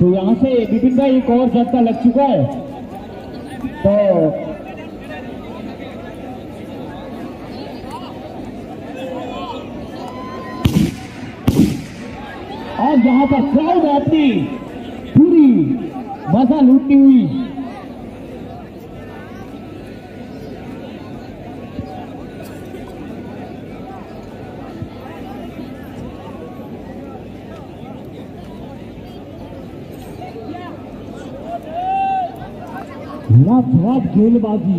तो यहाँ से विपिन भाई एक और झटका लग चुका है, तो और यहाँ पर क्राउड अपनी पूरी मजा लूटती हुई लाजवाब गेंदबाजी।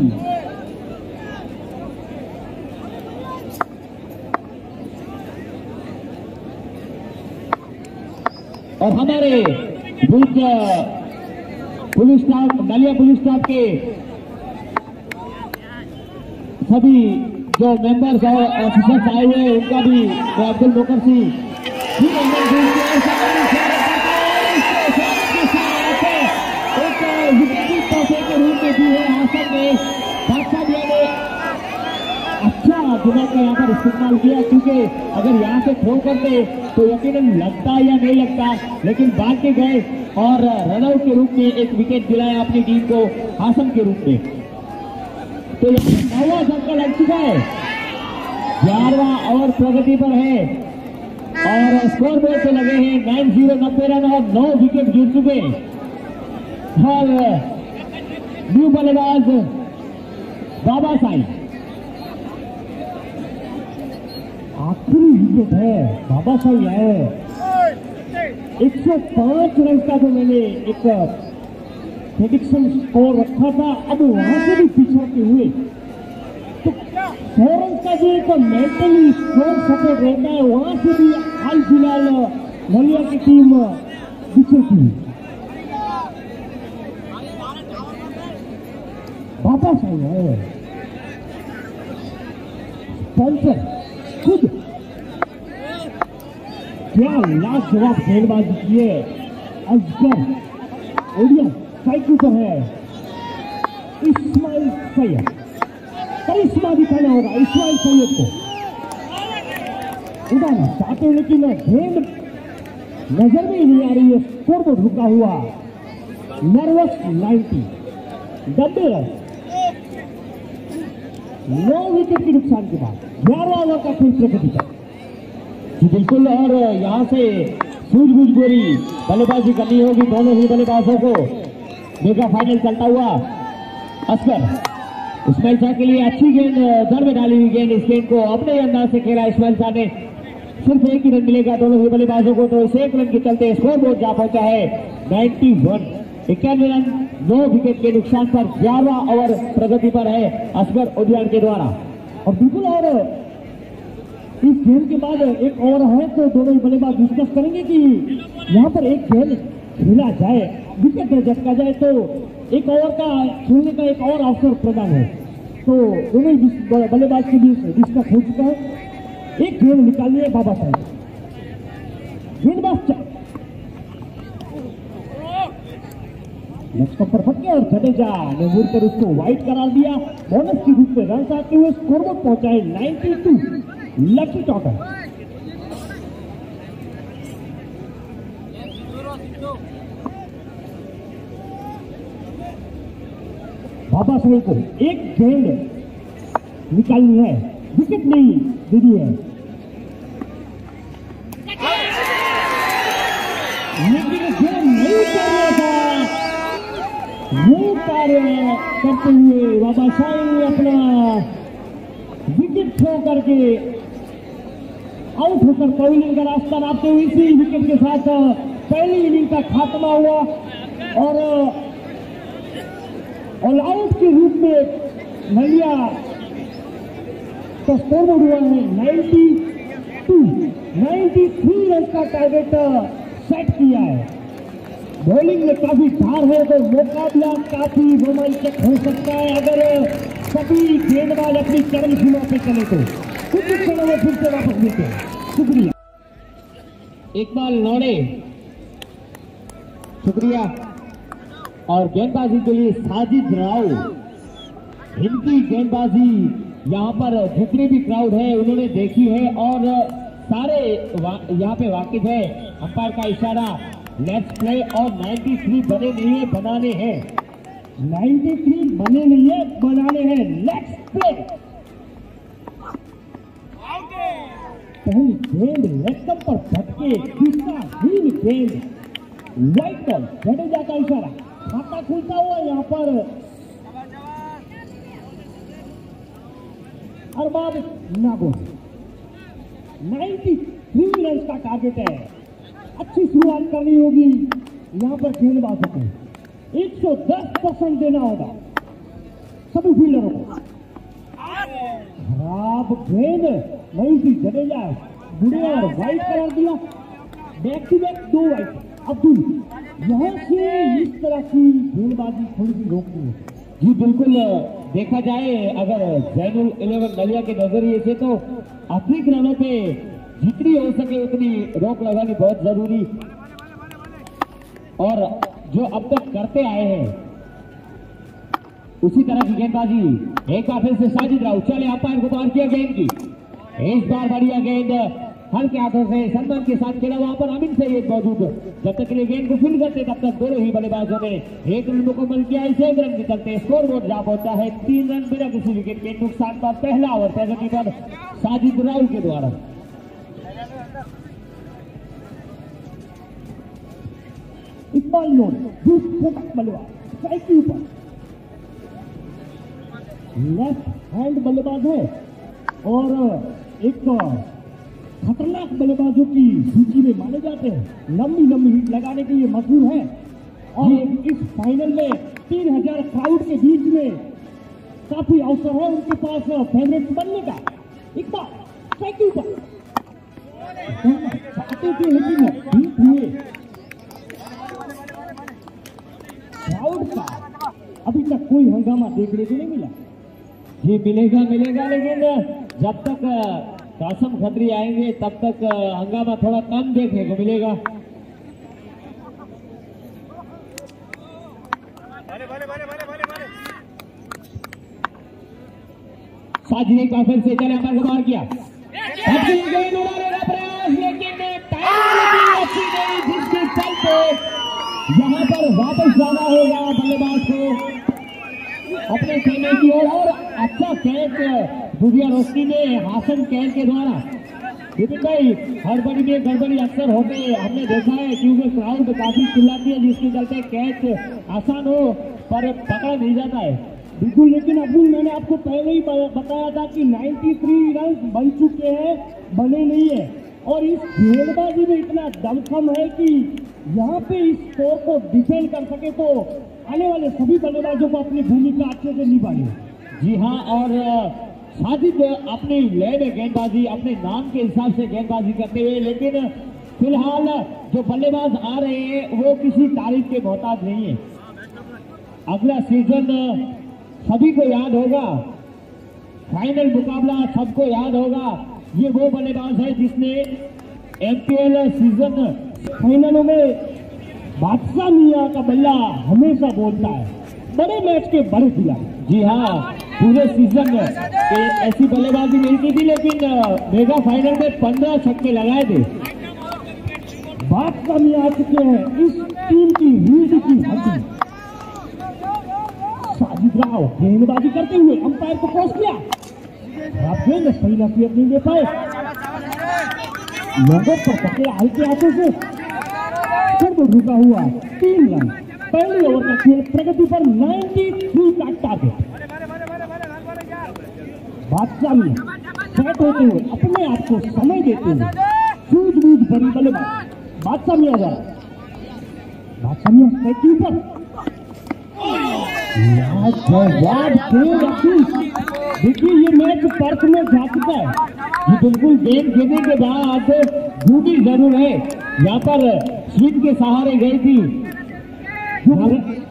और हमारे पुलिस स्टाफ, नलिया पुलिस स्टाफ के सभी जो मेंबर्स और ऑफिसर्स आए हुए हैं उनका भी अब्दुल मोकर सिंह के रूप में भी है। आसन में बादशाह भैया ने अच्छा दिमाग का यहाँ पर इस्तेमाल किया, क्योंकि अगर यहाँ से थ्रो करते तो यकीनन लगता या नहीं लगता, लेकिन भाग के गए और रनआउट के रूप में एक विकेट दिलाया अपनी टीम को आसन के रूप में। तो यहाँ 9वां झटका लग चुका है, 11वां ओवर प्रगति पर है और स्कोर बोर्ड पे लगे हैं 9-0, 90 रन और 9 विकेट गिर चुके हैं। और न्यू बल्लेबाज बाबा साई, आखिरी विकेट है, बाबा साई आए। 105 रन का जो मैंने एक प्रेडिक्शन स्कोर रखा था, अब वहां से भी पिछड़ते हुए तो 100 रन का जो एक मेंटली स्ट्रॉन्ग सपोर्ट रहता है, वहां से भी हाल फिलहाल नलिया की टीम पिछड़ती है। वापस आई है स्पॉन्सर खुद, क्या लाजवाब गेंदबाजी की है। अजगर ओडिया साइकिल पर है इस्माइल सैयद, करिश्मा दिखाना होगा इस्माइल सैयद को। उड़ाना चाहते हैं लेकिन गेंद नजर में ही नहीं आ रही है। स्कोर बोर्ड रुका हुआ नर्वस 90 90 रन 9 विकेट के नुकसान के बाद 11 ओवर का खेल प्रगति पर। बिल्कुल, और यहां से सूझबूझ गोरी बल्लेबाजी करनी होगी दोनों ही बल्लेबाजों को। मेगा फाइनल चलता हुआ असगर इस्माइल शाह के लिए अच्छी गेंद दर में डाली हुई गेंद, इस गेंद को अपने अंदाज से खेला इस्माइल शाह ने। सिर्फ एक ही रन मिलेगा दोनों ही बल्लेबाजों को, तो इस एक रन के चलते स्कोर बोर्ड जा पहुंचा है 91 91 रन 9 विकेट के नुकसान पर 11 ओवर प्रगति पर है असगर उद्यान के द्वारा। और बिल्कुल, और इस गेम के बाद एक ओवर है तो दोनों ही बल्लेबाज डिस्कस करेंगे कि यहाँ पर एक खेल खेला जाए, विकेट झटका जाए तो एक ओवर का खेलने का एक और अवसर प्रदान है। तो दोनों ही बल्लेबाज के बीच डिस्कस हो चुका है। एक गेंद निकालिए बाबा साहब, गेंदबाज नेक्स्ट पर फटके और जडेजा ने मुड़कर उसको वाइड करार दिया। बोनस के रूप में रन आते हुए स्कोर बोर्ड पहुंचाए 92 लकी टॉटर। बाबा साहब को एक गेंद निकालनी है, विकेट नहीं दीदी है, लेकिन गेंद नहीं कर रहा था। वो कार्य करते हुए बाबा साहब अपना विकेट थ्रो करके आउट होकर पहली इनिंग का रास्ता नापते हुए इसी विकेट के साथ पहली इनिंग का खात्मा हुआ और ऑल आउट के रूप में नलिया का स्कोर बोर्ड हुआ है 93 रन का टारगेट सेट किया है। बॉलिंग में काफी धार है तो मुकाबला काफी रोमांचक हो सकता है अगर सभी गेंदबाज अपनी चरम सीमा पे चले तो। कुछ क्षणों में फिर से वापस मिलते हैं। शुक्रिया इकबाल नौड़े, शुक्रिया। और गेंदबाजी के लिए साजिद राव, इनकी गेंदबाजी यहाँ पर जितने भी क्राउड है उन्होंने देखी है और सारे यहाँ पे वाकिफ है। अंपायर का इशारा लेट्स प्ले और 93 बने नहीं है बनाने हैं, 93 बने नहीं है बनाने हैं, लेट्स प्ले। पहली गेंद लेफ्ट पर झटके, दूसरा हील गेंद वाइट बॉल, जडेजा का इशारा, खाता खुलता हुआ यहाँ पर अरबाब नागो। 93 रन का टारगेट है, अच्छी शुरुआत करनी होगी यहाँ पर गेंदबाजों को, 110% देना होगा सभी फील्डरों को। खराब गेंद नहीं थी, जडेजा बुढ़े और वाइट करार दिया, back to back 2 wide. Abdul यहाँ से इस तरह की गेंदबाजी थोड़ी सी रोकनी है। जी बिल्कुल, देखा जाए अगर जैनुल 11 नलिया के नजरिए से तो अतिरिक्त रनों पे जितनी हो सके उतनी रोक लगानी बहुत जरूरी, और जो अब तक करते आए हैं उसी तरह की गेंदबाजी। एक बार फिर से साजिद राव, चले अंपायर को बाहर किया गेंद की, इस बार बढ़िया गेंद हल्के हाथों से सम्मान के साथ खेला, वहां पर अमीन सैयद मौजूद। जब तक के लिए गेंद को फील करते तब तक दोनों ही बल्लेबाजों ने 1 रन मुकम्मल किया। इस 1 रन के चलते स्कोर बोर्ड जा पहुंचा है 3 रन बिना किसी विकेट के नुकसान पर। पहला ओवर प्रगति पर साजिद राव के द्वारा। इकबाल नोट बल्लेबाज स्ट्राइक के ऊपर, लेफ्ट हैंड बल्लेबाज है और एक खतरनाक बल्लेबाजों की सूची में माने जाते हैं, लंबी लंबी हिट लगाने के लिए मशहूर है और इस फाइनल में 3000 क्राउड के बीच में काफी अवसर है उनके पास फेवरेट बनने का। इकबाल स्ट्राइक के ऊपर चाहते थे लेकिन हिट हुए, क्राउड का अभी तक कोई हंगामा देखने को नहीं मिला। जी मिलेगा मिलेगा, लेकिन जब तक कासम खत्री आएंगे तब तक हंगामा थोड़ा कम देखने को मिलेगा। साजिद एक बार फिर से चले अंपायर को बाहर किया, गेंद उड़ाने का प्रयास, लेकिन जिसके चलते यहाँ पर वापस जाना होगा बल्लेबाज को अपने खेमे की ओर। और अच्छा कैच दुनिया रोशनी ने हासन कैच के द्वारा। लेकिन भाई हड़बड़ी में गड़बड़ी अक्सर होते हमने देखा है, क्योंकि क्राउड काफी चिल्लाती है, जिसके चलते कैच आसान हो पर पकड़ा नहीं जाता है। बिल्कुल, लेकिन अब्दुल मैंने आपको पहले ही बताया था कि 93 रन बन चुके हैं, बने नहीं है। और इस गेंदबाजी में इतना दमखम है कि यहाँ पे इस स्कोर को डिफेंड कर सके तो आने वाले सभी बल्लेबाजों को अपनी भूमिका अच्छे से निभानी है। जी हाँ, और साजिद अपनी लय में गेंदबाजी अपने नाम के हिसाब से गेंदबाजी करते हुए, लेकिन फिलहाल जो बल्लेबाज आ रहे हैं वो किसी तारीफ के मोहताज नहीं है। अगला सीजन सभी को याद होगा, फाइनल मुकाबला सबको याद होगा। ये वो बल्लेबाज है जिसने एमपीएल सीजन फाइनलों में बादशाह मियां का बल्ला हमेशा बोलता है, बड़े मैच के बड़े खिलाड़ी। जी हाँ, पूरे सीजन में ऐसी बल्लेबाजी नहीं की थी, लेकिन मेगा फाइनल में 15 छक्के लगाए थे। बादशाह मियां आ चुके हैं इस टीम की रीढ़ की हड्डी। साजिद राव गेंदबाजी करते हुए अंपायर को क्रॉस किया, गेंद सही नसीहत नहीं दे पाए, लोगों पर पकड़ा हल्के हाथों से रुका हुआ 3 रन। पहले ओवर का खेल प्रगति पर 93 का टारगेट। बादशाह में सेट होते हुए अपने आप को समय देते हुए सूझबूझ भरी बल्लेबाज बादशाह मियां जा रहा। बादशाह मियां सेट के ऊपर देखिए, ये मैच पर्थ में जा चुका है। ये बिल्कुल गेंद गिरने के बाद डूबी जरूर है, यहाँ पर स्विंग के सहारे गई थी।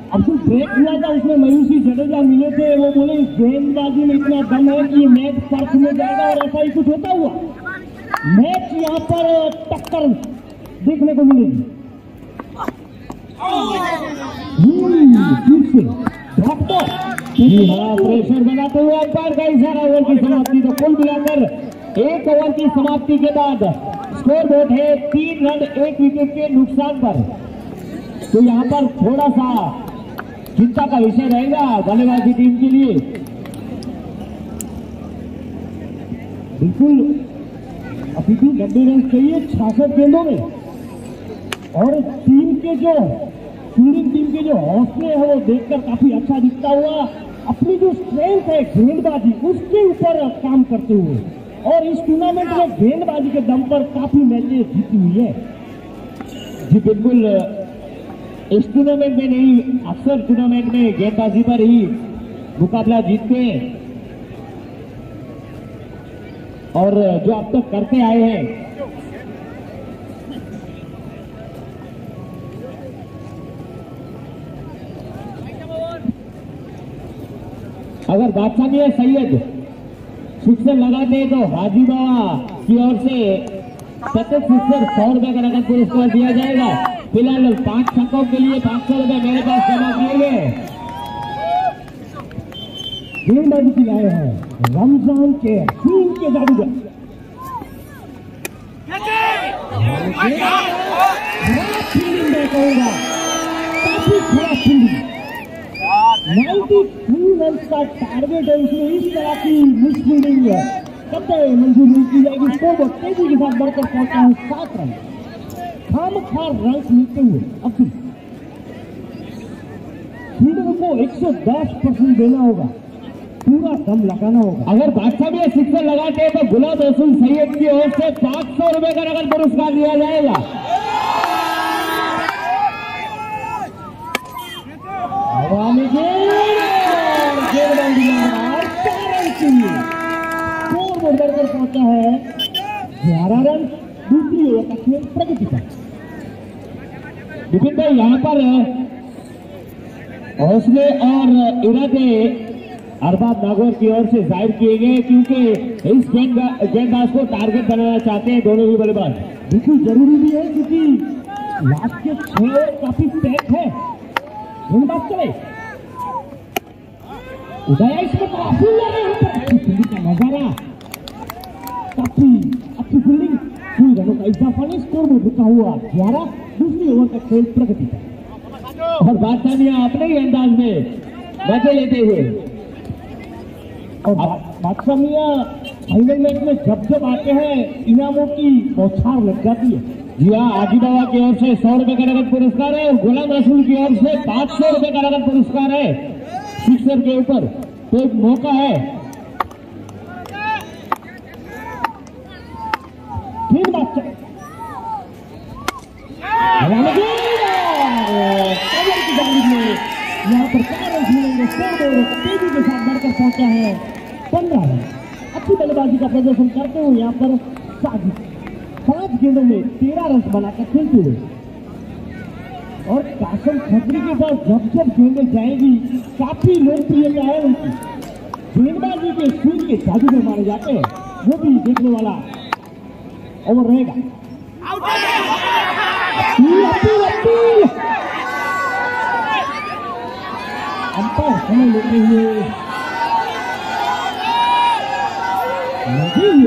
अब जो ब्रेक हुआ था उसमें मयूसी जडेजा मिले थे, वो बोले इस गेंदबाजी में इतना दम है कि मैच पर्थ में जाएगा, और ऐसा ही कुछ होता हुआ मैच यहाँ पर टक्कर देखने को मिलेगी। प्रेशर बनाते हुए अंपायर का इशारा, ओवर की समाप्ति। तो कुल मिलाकर 1 ओवर की समाप्ति के बाद स्कोर बोर्ड है 3 रन 1 विकेट के नुकसान पर। तो यहाँ पर थोड़ा सा चिंता का विषय रहेगा बल्लेबाजी टीम के लिए। बिल्कुल अभी भी 90 रन चाहिए 66 गेंदों में, और टीम के जो हौसले हैं वो देखकर काफी अच्छा दिखता हुआ, अपनी जो स्ट्रेंथ है गेंदबाजी उसके ऊपर काम करते हुए, और इस टूर्नामेंट में गेंदबाजी के दम पर काफी मैचेस जीती हुई है। जी बिल्कुल, इस टूर्नामेंट में नहीं, अक्सर टूर्नामेंट में गेंदबाजी पर ही मुकाबला जीतते हैं, और जो अब तक करते आए हैं। अगर बादशाह मियां सैयद सिक्सर लगाते तो हाजी बाबा की ओर से प्रत्येक सिक्सर 100 रुपए का नगद पुरस्कार दिया जाएगा। फिलहाल 5 छक्कों के लिए 500 रुपए मेरे पास जमा किए गए। गेंदबाजी की आए हैं रमजान के टीम के जादूगर। कहूंगा काफी खराब फील्डिंग, 93 रन का टारगेट है, उसमें इस तरह की मिस फील्डिंग कतई मंजूर नहीं की जाएगी। स्कोर तेजी के साथ बढ़कर पहुंचा है 7 रन, खामखार रन मिलते हुए अब्दुल फील्डर को 110% देना होगा, पूरा दम लगाना होगा। अगर बादशाह भी सिक्सर लगाते हैं तो गुलाम रसूल सैयद की ओर से 500 रुपए का नगद पुरस्कार दिया जाएगा। बढ़कर पहुंचा है 11 रन, दूसरी ओवर का खेल प्रगति पर। विपिन भाई, यहाँ पर हौसले और इरादे अरबाब नागौर की ओर से जाहिर किए गए, क्योंकि इस गेंदबाज को टारगेट बनाना चाहते हैं दोनों ही बल्लेबाज। बिल्कुल जरूरी भी है, क्योंकि लास्ट के 6 ओवर काफी पैक है। गेंदबाज चले उदय, इसमें काफी नजारा अच्छी फील्डिंग, 2 रनों का इजाफा ने स्कोर में रुका हुआ 11। दूसरी ओवर का खेल प्रगति पर और बादशाह अपने ही अंदाज में मजे लेते हुए और बादशाह मियां फाइनल मैच में जब आते हैं इनामों की बौछार लग जाती है। जी हाँ, आजी बाबा की ओर से 100 रुपए का नगद पुरस्कार है और गुलाम रसूल की ओर से 500 रुपए का नगद पुरस्कार है सिक्सर के ऊपर। तो एक मौका है, 3 बात यहाँ पर 4 रन मिलेंगे। तेजी के साथ बढ़कर पहुंचा है 15 रन। अच्छी बल्लेबाजी का प्रदर्शन करते हुए यहाँ पर साजिद 5 गेंदों में 13 रन बनाकर खेलते हुए और कासिम खत्री के पास जब गेंदें जाएगी काफी लोकप्रियता है उनकी। गेंदबाजी के स्विंग के जादू में माने जाते हैं, वो भी देखने वाला ओवर रहेगा। अंपायर समय लेते हुए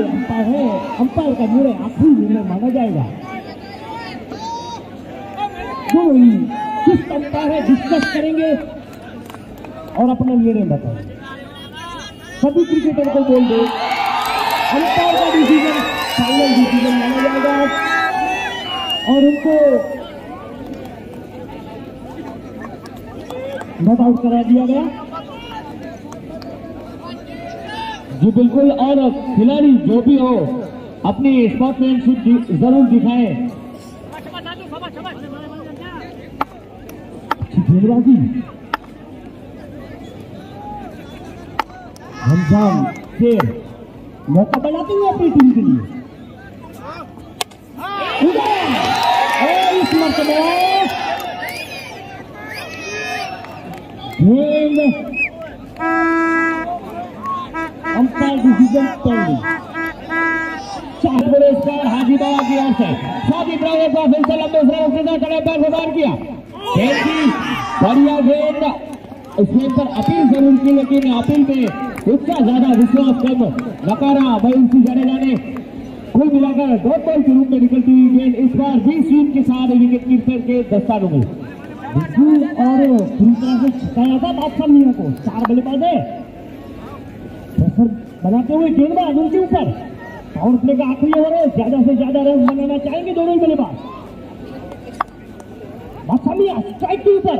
अंपायर है, अंपायर का निर्णय आखिरी निर्णय माना जाएगा। दोनों ही किस अंपायर है डिस्कस करेंगे और अपना निर्णय बताएंगे। सभी क्रिकेटर को बोल दो अंपायर का डिसीजन फाइनल डिसीजन माना जाएगा और उनको नॉट आउट करा दिया गया। जी बिल्कुल, और खिलाड़ी जो भी हो अपनी स्पोर्ट्समैनशिप जरूर दिखाएं। गेंदबाजी रमजान शेर मौका बनाते हुए अपनी टीम के लिए इस मरतबा गेंद अंपायर डिसीजन पेंडिंग। 4 बड़े स्कोर हाजी बाबा की ओर से साजिद राव का फिर से लंबे से खड़े पैर से बाहर किया। बढ़िया गेंद, इसमें पर अपील जरूर की लेकिन अपील में उसका ज्यादा विश्वास कम नकारा मयूर जडेजा ने। कुल मिलाकर 2 बॉल के रूप में निकलती हुई गेंद इस बार 20 स्वीप के साथ विकेट कीपर के दस्तानों में बिल्कुल और पूरी तरह से छकाया था बादशाह मियां को। 4 बल्लेबाज है, प्रेशर बनाते हुए गेंदबाज उनके ऊपर। पावर प्ले का आखिरी ओवर है, ज्यादा से ज्यादा रन बनाना चाहेंगे दोनों ही बल्लेबाज। बादशाह मियां स्ट्राइक के ऊपर,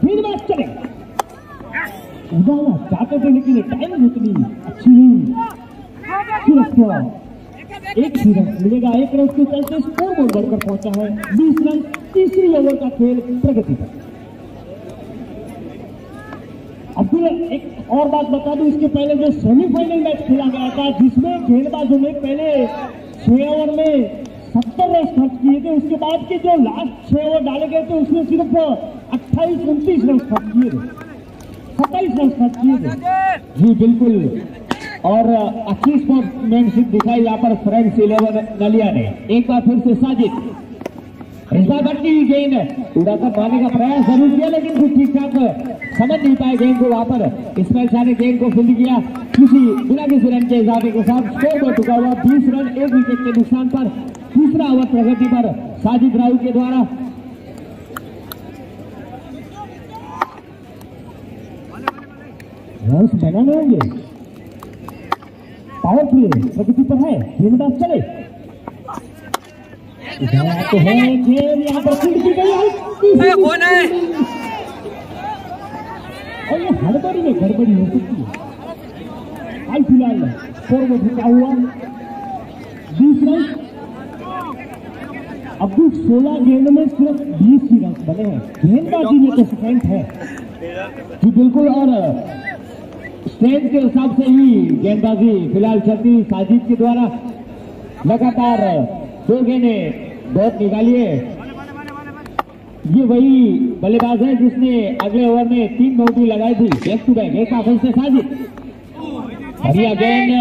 गेंदबाज चले उड़ाना चाहते थे लेकिन टाइम उतनी अच्छी नहीं। एक ही रन मिलेगा, 1 रन के चलते स्कोर बोर्ड बढ़कर पहुंचा है 20 रन। तीसरी ओवर का खेल प्रगति पर। अब फिर एक और बात बता दूं, इसके पहले जो सेमीफाइनल मैच खेला गया था जिसमें गेंदबाजों ने पहले 6 ओवर में 70 रन खर्च किए थे, उसके बाद के जो लास्ट 6 ओवर डाले गए थे उसमें सिर्फ 28-29 रन खर्च किए थे, 27 रन खर्च किए थे। जी बिल्कुल, और अच्छी स्पोर्ट्समैनशिप दिखाई यहाँ पर फ्रेंड्स 11 नलिया ने। एक बार फिर से साजिद की गेंद उड़ाकर मारने का प्रयास जरूर किया लेकिन कुछ ठीक ठाक समझ नहीं पाए गेंद को। वहां पर इस्माइल शाह ने गेंद को फील्ड किया बिना किसी रन के इजाफे के साथ। स्कोर में टुका हुआ 20 रन 1 विकेट के नुकसान पर। तीसरा ओवर प्रगति पर साजिद राव के द्वारा। रन बनाने होंगे, पावर प्ले प्रगति पर है, गेंदबाज चले तो है खेल यहाँ पर फील्ड की गई कौन है और ये हड़बड़ी में गड़बड़ी हो सकती है। हाल फिलहाल स्कोर में झुका हुआ 20 रन। अब भी 16 गेंद में सिर्फ 20 ही रन बने हैं। गेंदबाजी में तो सेकंड है जी बिल्कुल, और स्ट्रेंथ के हिसाब से ही गेंदबाजी फिलहाल चलती साजिद के द्वारा। लगातार 2 गेंदें बहुत निकाली है। ये वही बल्लेबाज है जिसने अगले ओवर में 3 बाउंड्री लगाई थी बैक टू बैक। एक फिर से साजिद बढ़िया गेंद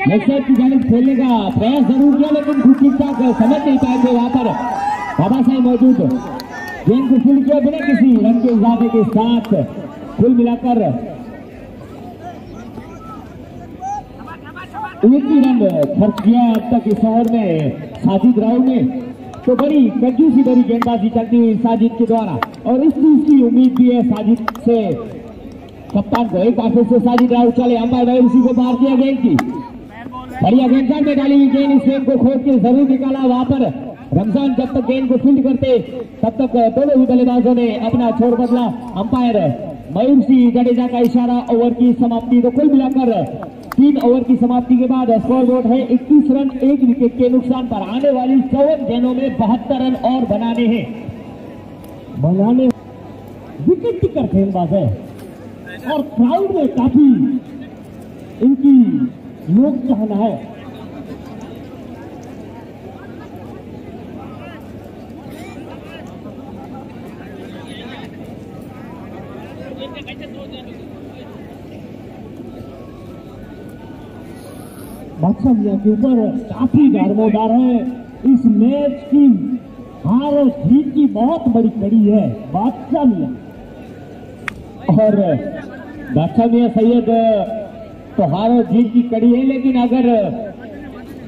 लेग साइड की जानिब खेलने का प्रयास जरूर किया लेकिन ठीक ठाक समझ नहीं पाए थे। वहां पर बाबा साहब मौजूद गेंद को फील्ड किया बिना किसी रन के इजाफे के साथ। कुल मिलाकर एक ही रन खर्च किया अब तक इस ओवर में साजिद राव ने। तो बड़ी कंजूसी भरी गेंदबाजी चलती हुई साजिद के द्वारा, और इस चीज की उम्मीद भी है साजिद से, कप्तान को। एक बार फिर से साजिद राव चले, अंपायर उसी को बाहर किया गेंद की। बढ़िया गेंद में डाली हुई गेंद, इस गेंद को खोद के जरूर निकाला। वहां पर रमजान जब तक गेंद को फील्ड करते तब तक दोनों ही बल्लेबाजों ने अपना छोर बदला। अंपायर मयूर सिंह जडेजा का इशारा, ओवर की समाप्ति। तो कुल मिलाकर 3 ओवर की समाप्ति के बाद स्कोर बोर्ड है 21 रन 1 विकेट के नुकसान पर। आने वाली 54 गेंदों में 72 रन और बनाने हैं। विकेट टिकर गेंदबाज है और क्राउड में काफी इनकी लोग चाहना है। बादशाह मियां के ऊपर काफी दारोमदार है। इस मैच की हार और जीत की बहुत बड़ी कड़ी है बादशाह मियां। और बादशाह मियां सैयद तो हार और जीत की कड़ी है, लेकिन अगर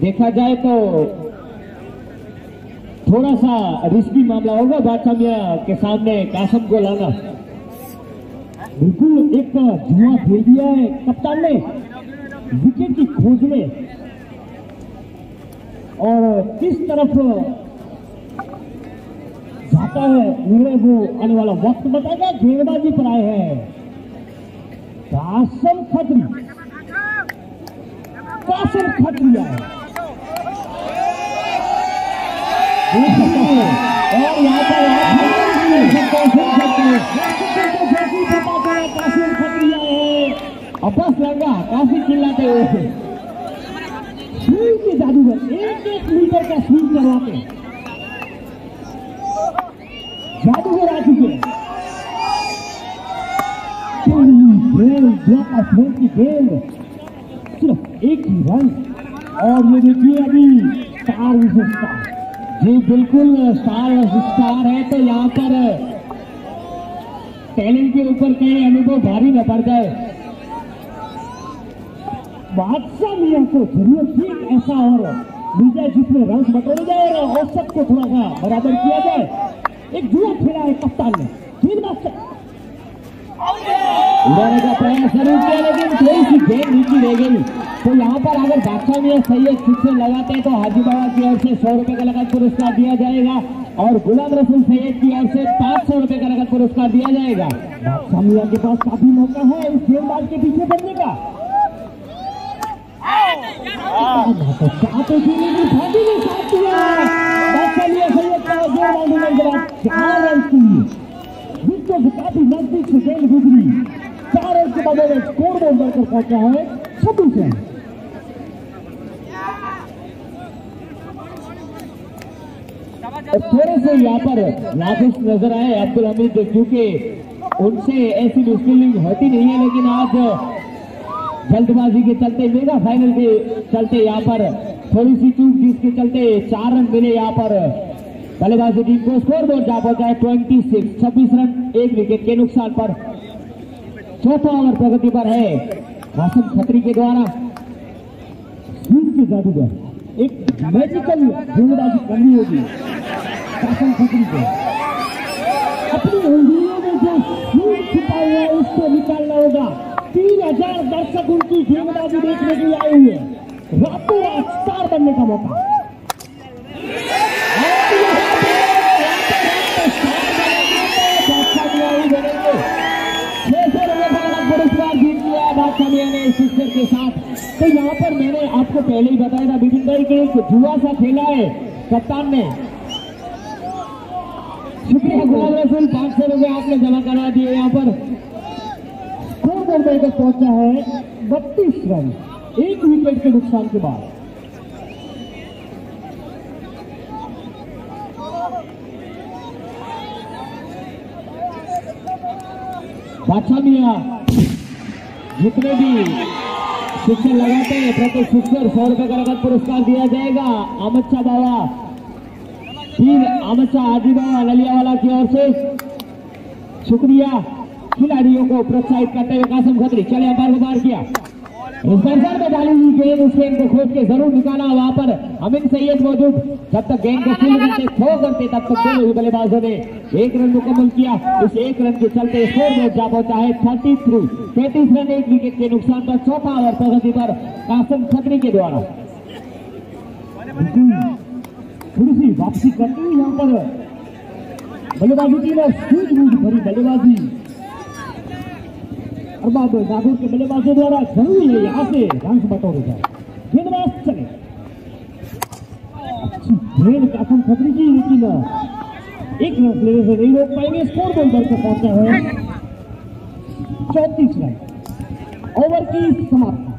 देखा जाए तो थोड़ा सा रिस्की मामला होगा बादशाह मियां के सामने कासिम को लाना। बिल्कुल एक जुआ खेल दिया है कप्तान ने विकेट की खोज में, और किस तरफ जाता है निर्णय वो आने वाला वक्त बताएगा। गेंदबाजी पर आए हैं कासिम खत्री। कासिम खत्री आए और यहाँ पर कासिम खत्री आए हैं। अब्बास लंगा काफी चिल्लाते हुए स्विंग के जादूगर 1-1 मीटर का स्विंग करवाते जादूगर आ चुके हैं। गेंद की गेंद सिर्फ एक ही रन, और ये देखिए अभी स्टार विशेषता जी बिल्कुल स्टार है। तो यहाँ पर टैलेंट के ऊपर कहीं अनुभव भारी न पड़ जाए। बादशाह मियां को जरूरत थी ऐसा और मिल जाए जिसमें रन बटोरे जाए और औसत को थोड़ा सा बराबर किया जाए। एक जुआ खेला है कप्तान ने, उड़ाने का प्रयास जरूर किया, लेकिन थोड़ी सी गेंद नीचे रह गई। तो यहाँ पर अगर बादशाह मियां सैयद सिक्सर लगाते हैं तो हाजी बाबा की ओर से 100 रुपए का नगद पुरस्कार दिया जाएगा, और गुलाम रसूल सैयद की ओर से 500 रुपए का नगद पुरस्कार दिया जाएगा। बादशाह मियां के पास काफी मौका है इस गेंदबाज के पीछे बढ़ने का। काफी नजदीक से गेंद गुजरी, 4 रन के बाद स्कोर बोर्ड बढ़कर पहुंचा है 26 रन। थोड़े से यहाँ पर लाजिश नजर आए अब्दुल हमीद, क्योंकि उनसे ऐसी मुश्किल होती नहीं है, लेकिन आज जल्दबाजी के चलते मेगा फाइनल के चलते यहाँ पर थोड़ी सी चूक जिसके चलते 4 रन मिले यहाँ पर बल्लेबाजी टीम को। स्कोर बोर्ड जा पहुंचा है 26 रन 1 विकेट के नुकसान पर। चौथा ओवर प्रगति पर है कासिम खत्री के द्वारा। स्विंग के जादूगर एक मैजिकल गेंदबाजी करनी होगी कासिम खत्री को। अपनी उंगलियों में जो स्विंग छुपा हुआ है उसको निकालना होगा। 3000 दर्शक उनकी गेंदबाजी देखने के लिए आए हुए, रातों रात स्टार बनने का मौका। पुरस्कार जीत लिया बादशाह मियां ने सिक्सर के साथ। तो यहाँ पर मैंने आपको पहले ही बताया था बिपिन भाई के एक जुआ सा खेला है कप्तान ने। शुक्रिया गुलाम रसूल, 500 रुपए आपने जमा करा दिए। यहाँ पर स्कोर बोर्ड तक पहुंचा है 32 रन 1 विकेट के नुकसान के बाद। बादशाह मियां जितने भी सिक्सर लगाते हैं प्रति सिक्सर 100 रुपए का नगद पुरस्कार दिया जाएगा। अमित शाह बाबा फिर अमित शाह हाजी बाबा नलियावाला की ओर से शुक्रिया। खिलाड़ियों को प्रोत्साहित करते हुए कासिम खत्री चले अंपायर को बाहर किया। इस दर्शन में डाली हुई गेंद उस गेंद को खोज के जरूर निकाला। वहां पर अमीन सैयद मौजूद, जब तक गेंद को फील्ड करते थ्रो करते तब तक दोनों ही बल्लेबाजों ने एक रन मुकम्मल किया। इस एक रन के चलते स्कोर बोर्ड जा पहुंचा है 33। 33 रन 1 विकेट के नुकसान पर चौथा ओवर प्रगति पर कासिम खत्री के द्वारा। थोड़ी सी वापसी करते हुए यहाँ पर बल्लेबाजी की ना सूझबूझ भरी बल्लेबाजी अरबाब नागौर के बल्लेबाजों द्वारा जरूरी है यहाँ से रन बटोरे जाए। गेंदबाज चले, अच्छी गेंद कासिम खत्री की, लेकिन एक रन लेने से नहीं रोक पाएंगे। स्कोर बोर्ड पर पहुंचा है 34 रन। ओवर की समाप्ति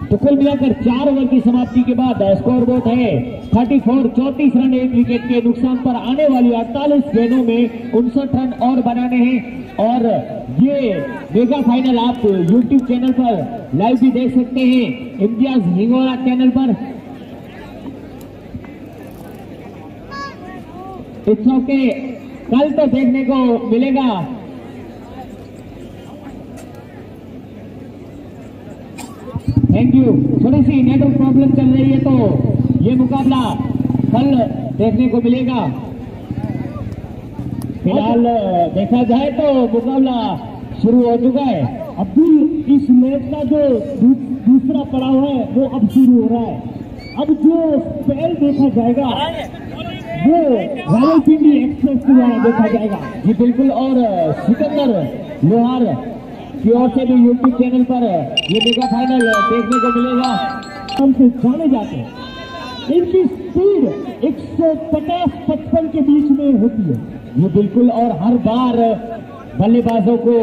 तो कुल मिलाकर 4 ओवर की समाप्ति के बाद स्कोर बोर्ड है 34। 34 रन 1 विकेट के नुकसान पर आने वाली 48 गेंदों में 59 रन और बनाने हैं। और ये मेगा फाइनल आप YouTube चैनल पर लाइव भी देख सकते हैं, इम्तियाज हिंगोरा चैनल पर। इट्स ओके, कल तो देखने को मिलेगा। Thank you. थोड़ी सी नेटवर्क प्रॉब्लम चल रही है तो ये मुकाबला कल देखने को मिलेगा। फिलहाल देखा जाए तो मुकाबला शुरू हो चुका है। अब्दुल, इस मैच का जो दूसरा पड़ाव है वो अब शुरू हो रहा है। अब जो स्पेल देखा जाएगा वो रावलपिंडी एक्सप्रेस के द्वारा देखा जाएगा। जी बिल्कुल, और सिकंदर लोहार की ओर से भी यूट्यूब चैनल पर ये मेगा फाइनल देखने को मिलेगा। हमसे जाने जाते हैं, इनकी स्पीड 150-55 के बीच में होती है ये बिल्कुल, और हर बार बल्लेबाजों को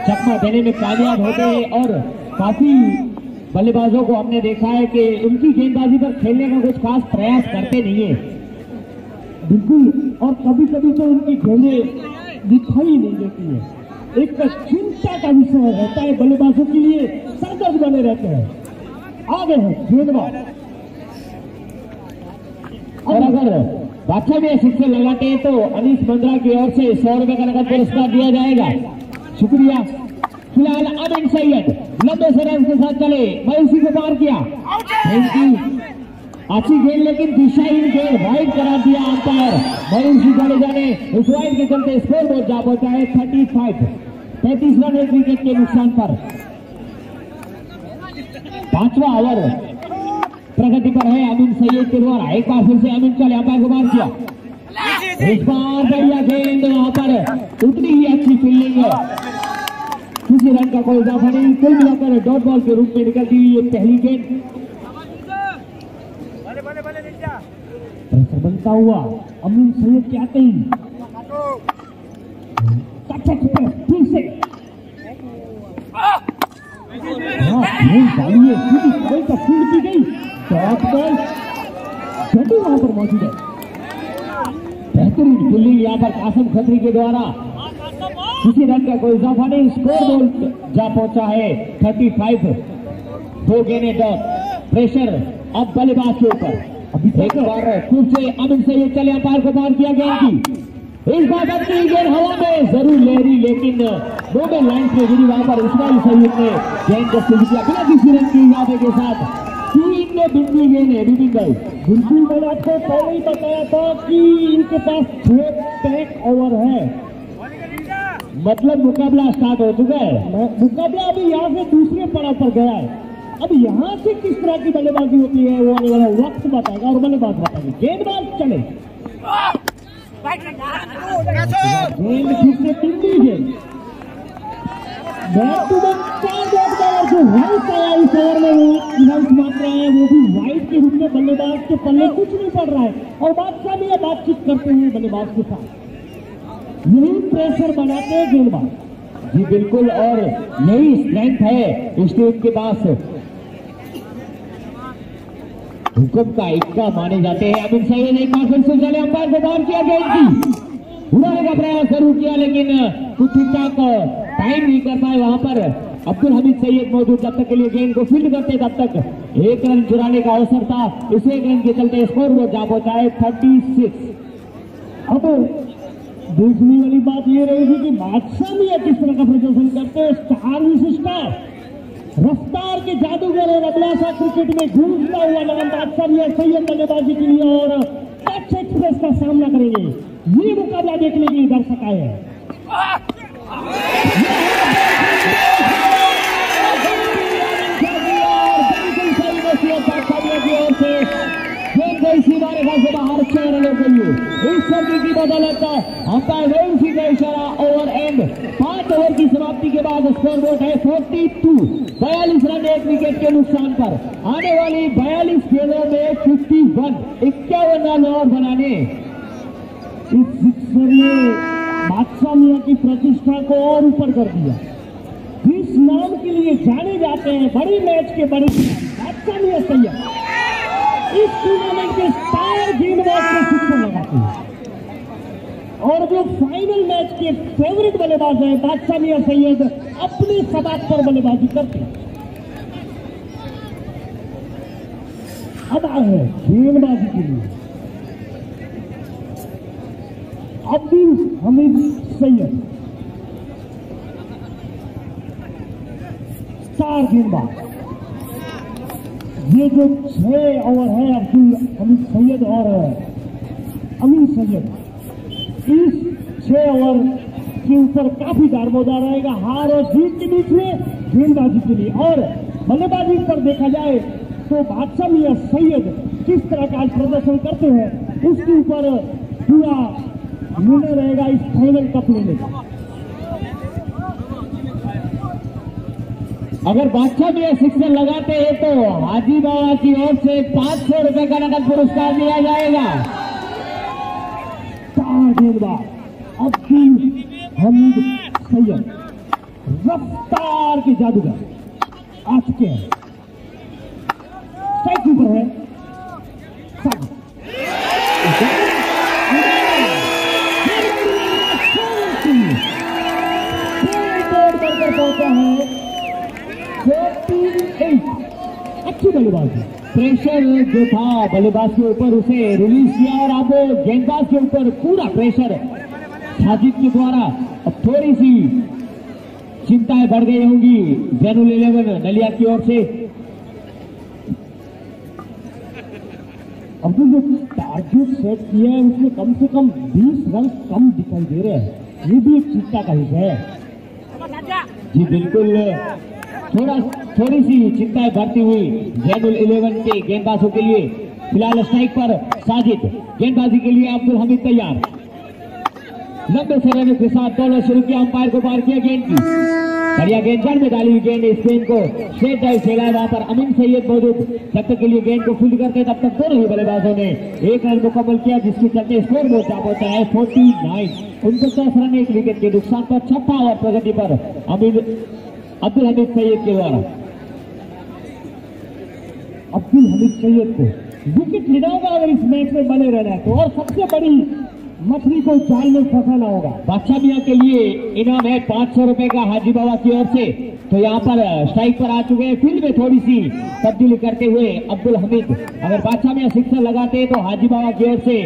चकमा देने में कामयाब होते हैं। और काफी बल्लेबाजों को हमने देखा है कि उनकी गेंदबाजी पर खेलने का कुछ खास प्रयास करते नहीं है बिल्कुल, और कभी कभी तो उनकी गेंदें दिखाई नहीं देती है। एक चिंता का विषय रहता है बल्लेबाजों के लिए, सरदर्द बने रहते हैं। आगे है गेंदबाज, और अगर बादशाह में सिक्सर लगाते हैं तो अनीस मंद्रा की ओर से 100 रुपए का नगद पुरस्कार दिया जाएगा। शुक्रिया। फिलहाल अमीन सैयद लंबे से रन के साथ चले, मैं उसी को पार किया। Thank you. अच्छी गेंद लेकिन दिशाहीन गेंद, वाइड करार दिया अंपायर मयूर जाडेजा ने। इस वाइड के चलते स्कोर बोर्ड जा पहुंचा है 35। 33 रन 1 विकेट के नुकसान पर। 5वां ओवर प्रगति पर है अमीन सैयद के द्वारा। एक बार फिर से अमीन चले, अंपायर को मार किया। इस बार बढ़िया गेंद, वहां पर उतनी ही अच्छी फील्डिंग, किसी रन का कोई इजाफा नहीं। कुल मिलाकर डॉट बॉल के रूप में निकलती हुई ये पहली गेंद। प्रेशर बनता हुआ अमीन सैयद के आते ही फिर से डालिए, सीधी तक फील्ड की गई। डॉट बॉल वहां पर मौजूद है। बेहतरीन फील्डिंग यहाँ पर कासिम खत्री के द्वारा, किसी रन का कोई इजाफा नहीं। स्कोर बोर्ड जा पहुंचा है 35। 2 गेंदें डॉट। प्रेशर अब बल्लेबाज के ऊपर। अभी एक बार फिर से अमीन सैयद चले, अंपायर को पार किया गेंद की। इस बार अपनी गेंद हवा में जरूर लहरी, लेकिन दोनों लाइन पे गिरी। वहां पर इस्माइल सैयद ने गेंद को फील्ड किया बिना किसी रन के इजाफे के साथ। 3 में बिंदी गेंद है बिपिन भाई। बिल्कुल, मैंने आपको पहले ही बताया था कि इनके पास 6 पैक ओवर है, मतलब मुकाबला स्टार्ट हो चुका है। मुकाबला अभी यहाँ से दूसरे पड़ाव पर गया है। अब यहाँ से किस तरह की बल्लेबाजी होती है वो आने वाला वक्त बताएगा और बल्लेबाज बताएंगे। गेंदबाज चले, गेंद फिर से बिंदी गेंद। बैक टू बैक 4 डॉट, जो रन आया इस ओवर में वो रन मात्रा है वो भी वाइड के रूप में बल्लेबाज के पल्ले कुछ नहीं पड़ रहा है। और बादशाह भी बातचीत करते हुए बल्लेबाज के साथ यही प्रेशर बनाते हैं गेंदबाज। जी बिल्कुल, और यही स्ट्रेंथ है इस टीम के पास। हुक्म का इक्का माने जाते हैं। अमीन सैयद ने एक बार फिर से चले, अंपायर को बाहर किया, गेंद की उड़ाने का प्रयास जरूर किया, लेकिन कुछ ठीक ठाक टाइम नहीं कर पाए। वहां पर अब्दुल हमीद सैयद मौजूद, जब तक के लिए गेंद को फील्ड करते तब तक 1 रन चुराने का अवसर था। इस 1 रन के चलते स्कोर बोर्ड जा पहुंचा है 36। अब देखने वाली बात ये रहेगी कि बादशाह भी किस तरह का प्रदर्शन करते हैं। स्टार विशिष्ट रफ्तार के जादूगर और अभिलाषा क्रिकेट में गूंजता हुआ नाम बादशाह मियां सैयद बल्लेबाजी के लिए और कच्छ एक्सप्रेस का सामना करेंगे। ये मुकाबला देखने के लिए दर्शक आए हैं। बाहर 6 रनों के लिए इस सर्दी की बदौलत अंपायर रेंसी का इशारा ओवर एंड 5 ओवर की समाप्ति के बाद स्कोर बोर्ड है 42 रन 1 विकेट के नुकसान पर। आने वाली 42 गेंदों में 51 रन और बनाने इस सिक्सर ने बादशाह मियां की प्रतिष्ठा को और ऊपर कर दिया। इस नाम के लिए जाने जाते हैं बड़ी मैच के बड़े बादशाह मियां सैयद इस टूर्नामेंट के स्टार गेंदबाज को सिक्सर लगाते हैं और जो फाइनल मैच के फेवरेट बल्लेबाज हैं बादशाह मियां सैयद अपने सबाब पर बल्लेबाजी करते हैं। अब आए हैं गेंदबाजी के लिए अब्दुल हमीद सैयद स्टार गेंदबाज। ये जो 6 ओवर है अब्दुल हमीद सैयद और अमीर सैयद इस 6 ओवर के ऊपर काफी दारोमदार रहेगा हार और जीत के बीच में गेंदबाजी के लिए। और बल्लेबाजी पर देखा जाए तो बादशाह मियां सैयद किस तरह का प्रदर्शन करते हैं उसके ऊपर पूरा निर्णय रहेगा इस फाइनल कप लेने का। अगर बादशाह मियां सिक्सर लगाते हैं तो हाजी बाबा की ओर से 500 रुपए का नकद पुरस्कार दिया जाएगा। गेंदबाज अब्दुल हमीद सैयद रफ्तार के जादूगर आ चुके हैं। स्ट्राइक ऊपर है पहुंचा है 48। अच्छी बल्लेबाजी प्रेशर जो था बल्लेबाज के ऊपर उसे रिलीज किया और अब गेंदबाज के ऊपर पूरा प्रेशर साजिद के द्वारा अब थोड़ी सी चिंताएं बढ़ गई होंगी जैनुल 11 नलिया की ओर से। अब जो टारगेट सेट किया है उसमें कम से कम 20 रन कम दिखाई दे रहे हैं। ये भी एक चिंता का विषय है। जी बिल्कुल थोड़ी सी चिंताएं बढ़ती हुई जैनुल 11 के गेंदबाजों के लिए। फिलहाल स्ट्राइक पर साजिद गेंदबाजी के लिए अब्दुल हमीद तैयार। लंबे से रनों के साथ दौड़ना शुरू किया अंपायर को पार किया गेंद की बढ़िया गेंद जड़ में डाली हुई गेंद इस गेंद को स्ट्रेट ड्राइव खेला है। वहां पर अमीन सैयद मौजूद जब तक के लिए गेंद को फील्ड करते तब तक दोनों ही बल्लेबाजों ने 1 रन मुकम्मल किया जिसके चलते स्कोर बोर्ड जा पहुंचा है 49। 49 रन 1 विकेट के नुकसान पर छठा ओवर प्रगति पर अब्दुल हमीद सैयद के द्वारा। अब्दुल हमीद सैयद को विकेट लेना होगा अगर इस मैच में बने रहना है तो, और सबसे बड़ी मछली को जाल में फंसाना होगा। बादशाह मियां के लिए इनाम है 500 रुपए का हाजी बाबा की ओर से। तो यहाँ पर स्ट्राइक पर आ चुके हैं फील्ड में थोड़ी सी तब्दीली करते हुए अब्दुल हमीद। अगर बादशाह मियां सिक्सर लगाते हैं तो हाजी बाबा की ओर से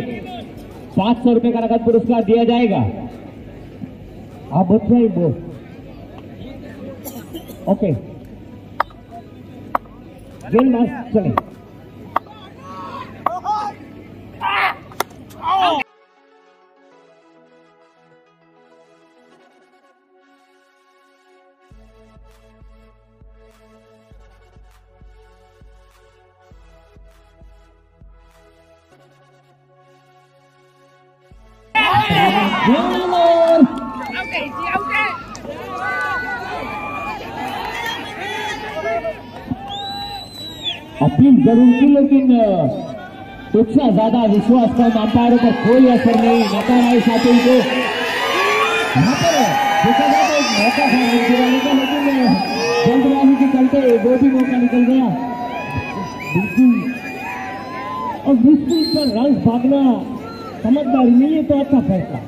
500 रुपए का नकद पुरस्कार दिया जाएगा। आप बताइए बोल ओके गेंदबाज चले। अपील जरूर की लेकिन उससे ज्यादा विश्वास कम अंपायरों पर कोई असर नहीं। नकाराई साथी को यहाँ पर देखा जाए तो एक मौका था गिराने का लेकिन जल्दबाजी के चलते वो भी मौका निकल गया बिल्कुल। और बिल्कुल पर रन भागना समझदारी नहीं है तो अच्छा फैसला।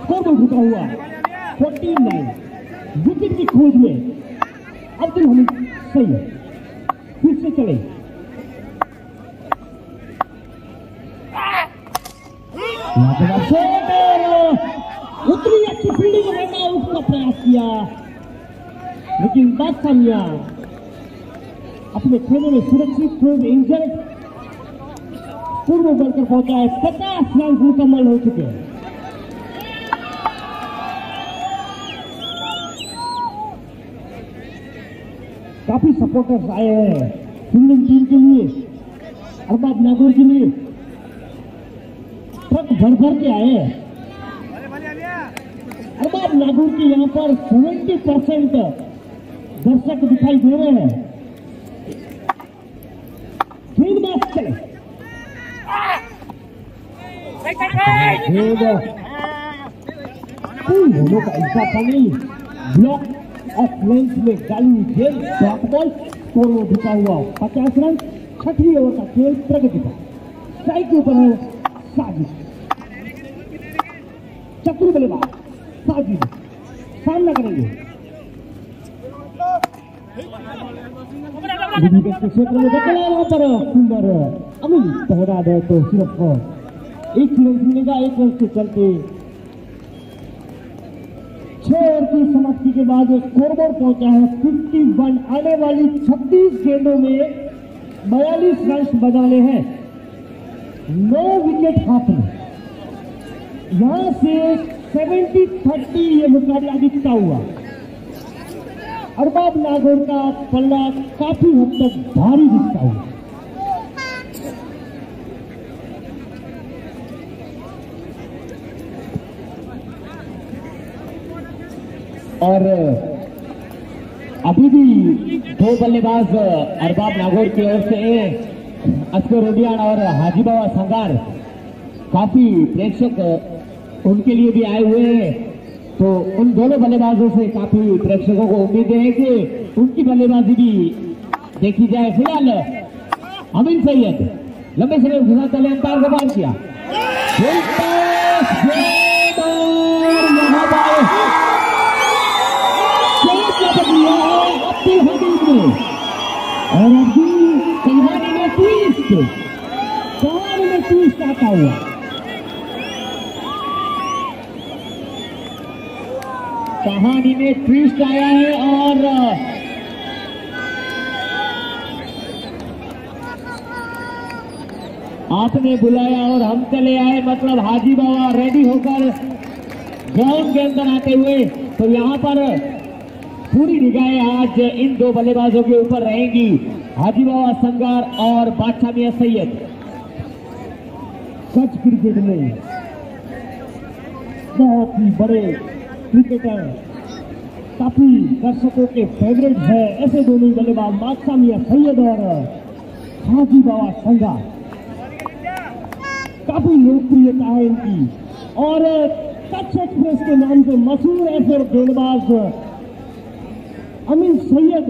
स्कोर में झुका हुआ 49 विकेट की खोज में अब्दुल हमीद सैयद फिर से चले। उतनी अच्छी फील्डिंग करना उसका प्रयास किया लेकिन बादशाह मियां अपने खेलों में सुरक्षित थे, इंजर्ड पूर्व बढ़कर पहुंचा है। 50 रन मुकम्मल हो चुके हैं। काफी सपोर्टर्स आए हैं फील्डिंग टीम के लिए, अरबाब नागौर के लिए ट्रक भर भर के आए हैं। अरबाब नागौर के यहाँ पर 70% दर्शक दिखाई दे रहे हैं। गेंदबाज चले, दोनों का ऐसा पानी ब्लॉक ऑफ लेंथ में डाली गेंद डॉट बॉल, स्कोर में ढुका हुआ 50 रन। 6वीं ओवर का खेल प्रगति पर। स्ट्राइक के ऊपर है साजिद, चक्री बल्लेबाज साजिद सामना करेंगे। विकेट के क्षेत्र में वहां पर सुंदर अमिन पहरा दे तो सिर्फ 1 रन मिलेगा। 1 रन के चलते 6 ओवर की समाप्ति के बाद स्कोरबोर्ड पहुंचा है 51। आने वाली 36 गेंदों में 42 रन बनाने हैं। 9 विकेट हाथ में। यहां से 70-30 ये मुकाबला दिखता हुआ। अरबाब नागौर का पल्ला काफी हद तक भारी दिखता हुआ। और अभी भी 2 बल्लेबाज अरबाब नागौर की ओर से असगर उडियान और हाजी बाबा संगार, काफी प्रेक्षक उनके लिए भी आए हुए हैं। तो उन दोनों बल्लेबाजों से काफी प्रेक्षकों को उम्मीद है कि उनकी बल्लेबाजी भी देखी जाए। फिलहाल अमीन सैयद लंबे समय के साथ अंपायर को पार किया। और अभी कहानी में ट्विस्ट आता हुआ। कहानी में ट्विस्ट आया है और आपने बुलाया और हम चले आए, मतलब हाजी बाबा रेडी होकर ग्राउंड के अंदर आते हुए। तो यहाँ पर पूरी निगाहें आज इन 2 बल्लेबाजों के ऊपर रहेंगी, हाजी बाबा संगार और बादशाह मियां सैयद। सच क्रिकेट में बहुत ही बड़े क्रिकेटर, काफी दर्शकों के फेवरेट है ऐसे दोनों बल्लेबाज बादशाह मियां सैयद और हाजी बाबा संगार। काफी लोकप्रियता है इनकी और कच्छ एक्सप्रेस के नाम से मशहूर ऐसे गेंदबाज अमीन सैयद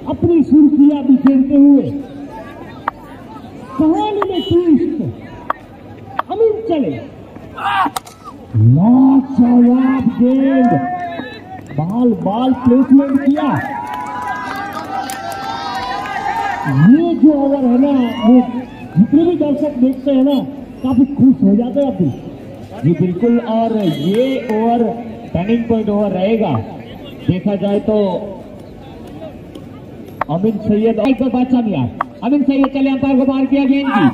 अपनी सुर्खियां बिखेरते हुए। कहानी में ट्विस्ट, अमीन चले, लाजवाब गेंद, बाल प्लेसमेंट किया। ये जो ओवर है ना, वो जितने भी दर्शक देखते हैं ना काफी खुश हो जाते हैं अभी। जी बिल्कुल, और ये ओवर टर्निंग पॉइंट ओवर रहेगा देखा जाए तो। अमीन सैयद और बादशाह मियां, अमीन सैयद चले, अंपायर को पार किया गेंद की।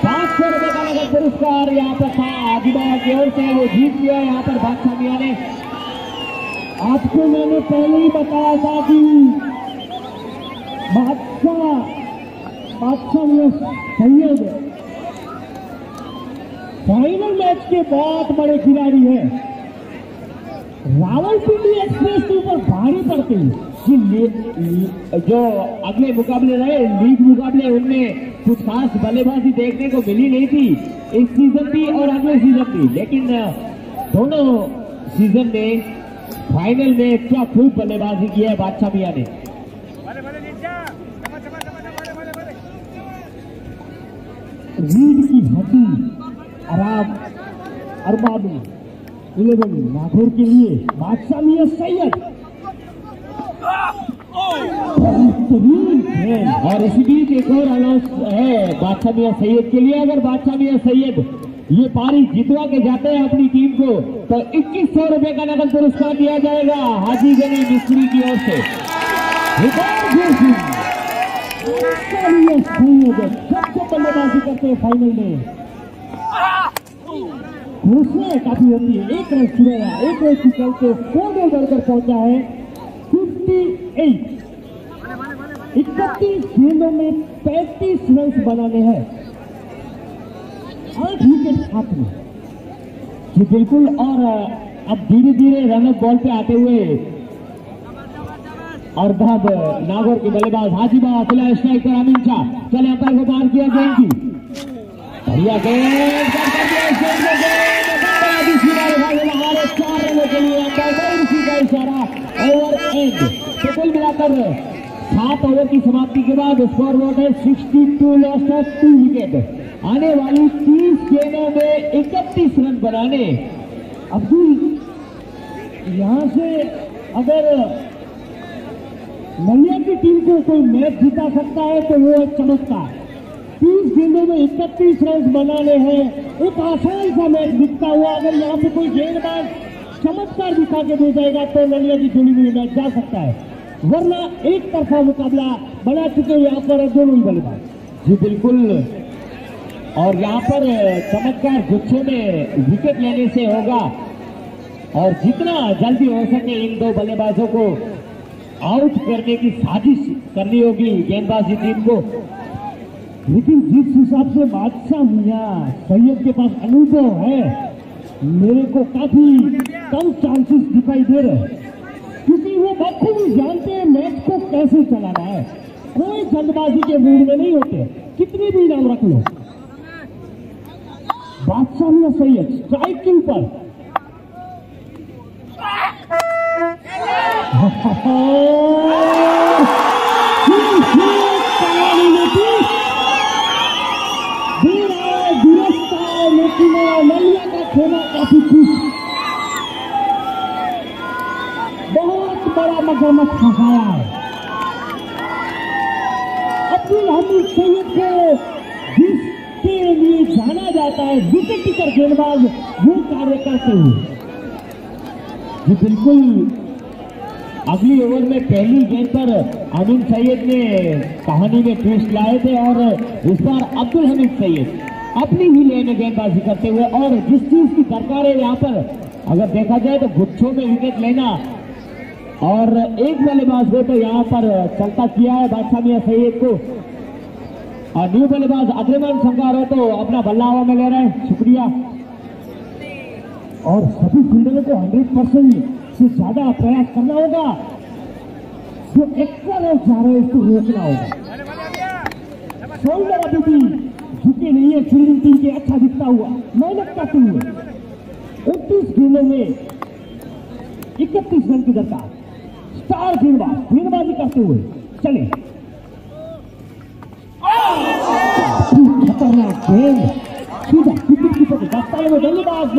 500 रुपए का नगद पुरस्कार यहाँ पर था हाजी बाबा की ओर से, वो जीत गया यहाँ पर बादशाह मियां ने। आपको मैंने पहले ही बताया था कि बादशाह मियां सैयद फाइनल मैच के बहुत बड़े खिलाड़ी हैं। रावलपिंडी एक्सप्रेस के ऊपर भारी पड़ते हैं कि जो अगले मुकाबले रहे लीग मुकाबले, उनमें कुछ खास बल्लेबाजी देखने को मिली नहीं थी इस सीजन भी और अगले सीजन भी। लेकिन दोनों सीजन में फाइनल में क्या खूब बल्लेबाजी की है बादशाह मियां ने। रीढ़ की हड्डी अरबाब 11 नागौर के लिए बादशाह मियां सैयद। बेहतरीन और इसी बीच एक और अनाउंस है बादशाह मियां सैयद के लिए। अगर बादशाह मियां सैयद ये पारी जितवा के जाते हैं अपनी टीम को तो 2100 रुपए का नकद पुरस्कार दिया जाएगा हाजी गनी मिस्त्री की ओर से। सबसे बल्लेबाजी करते हैं फाइनल में, घोषणाएं काफी होती है। एक रन छुड़ाया, एक रन की चलते 4 रन बढ़कर पहुंचा है 58। 31 गेंदों में 35 रन बनाने हैं, 8 विकेट हाथ में जी बिल्कुल। और अब धीरे धीरे रन बॉल पे आते हुए और बाद नागौर के बल्लेबाज हाजी बाबा फिलहाल स्ट्राइक पर अमीन शाह चले अंपायर को बाहर किया गेंद की बढ़िया गेंद 4 रनों के लिए अंपायर का इशारा ओवर एंड। तो कुल मिलाकर 7 ओवर की समाप्ति के बाद स्कोर बोर्ड है 62 लॉस ऑफ 2 विकेट। आने वाली 30 गेंदों में 31 रन बनाने। अब्दुल यहां से अगर मलिया की टीम को कोई मैच जिता सकता है तो वो एक चमत्कार। 30 गेंदों में 31 रन बनाने हैं, एक आसान सा मैच दिखता हुआ। अगर यहाँ पे कोई गेंदबाज चमत्कार दिखा के दे जाएगा तो मलिया की जोड़ी में मैच जा सकता है, वरना एक तरफा मुकाबला बना चुके यहाँ पर दोनों ही बल्लेबाज जी बिल्कुल। और यहाँ पर चमत्कार गुच्छे में विकेट लेने से होगा और जितना जल्दी हो सके इन 2 बल्लेबाजों को आउट करने की साजिश करनी होगी गेंदबाजी टीम को। लेकिन जिस हिसाब से बादशाह मियां सैयद के पास अनुभव है, मेरे को काफी कम चांसेस दिखाई दे रहे हैं, क्योंकि वो बखूबी जानते हैं मैच को कैसे चलाना है। कोई जल्दबाजी के मूड में नहीं होते, कितनी भी नाम रख लो। बादशाह मियां सैयद स्ट्राइक के ऊपर लेकिन मलिया का खेला काफी खुश, बहुत बड़ा मगरमच्छ फंसाया है। अब्दुल हमीद सैयद को जिसके लिए जाना जाता है विकेट कीपर गेंदबाज, वो कार्य करते हुए जी बिल्कुल। अगली ओवर में पहली गेंद पर अमीन सैयद ने कहानी में ट्विस्ट लाए थे और इस बार अब्दुल हमीद सैयद अपनी ही लेन गेंदबाजी करते हुए, और जिस चीज की दरकार है यहाँ पर अगर देखा जाए तो गुच्छों में विकेट लेना और एक बल्लेबाज को तो यहाँ पर चलता किया है बादशाह मियां सैयद को। और न्यू बल्लेबाज अद्रिमान संगार हो तो अपना बल्ला हवा में ले रहे हैं, शुक्रिया। और सभी फील्डरों को 100% से ज्यादा प्रयास करना होगा, जो एक्स्ट्रा रन जा रहे हैं उसको रोकना होगा। शोल्डर अभी भी झुके नहीं है, फील्डिंग टीम के अच्छा दिखता हुआ मेहनत करते हुए 29 गेंदों में 31 रन की दरकार। स्टार गेंदबाजी करते हुए चले, खतरनाक गेंद सीधा विकेट कीपर के दस्ताने में बल्लेबाज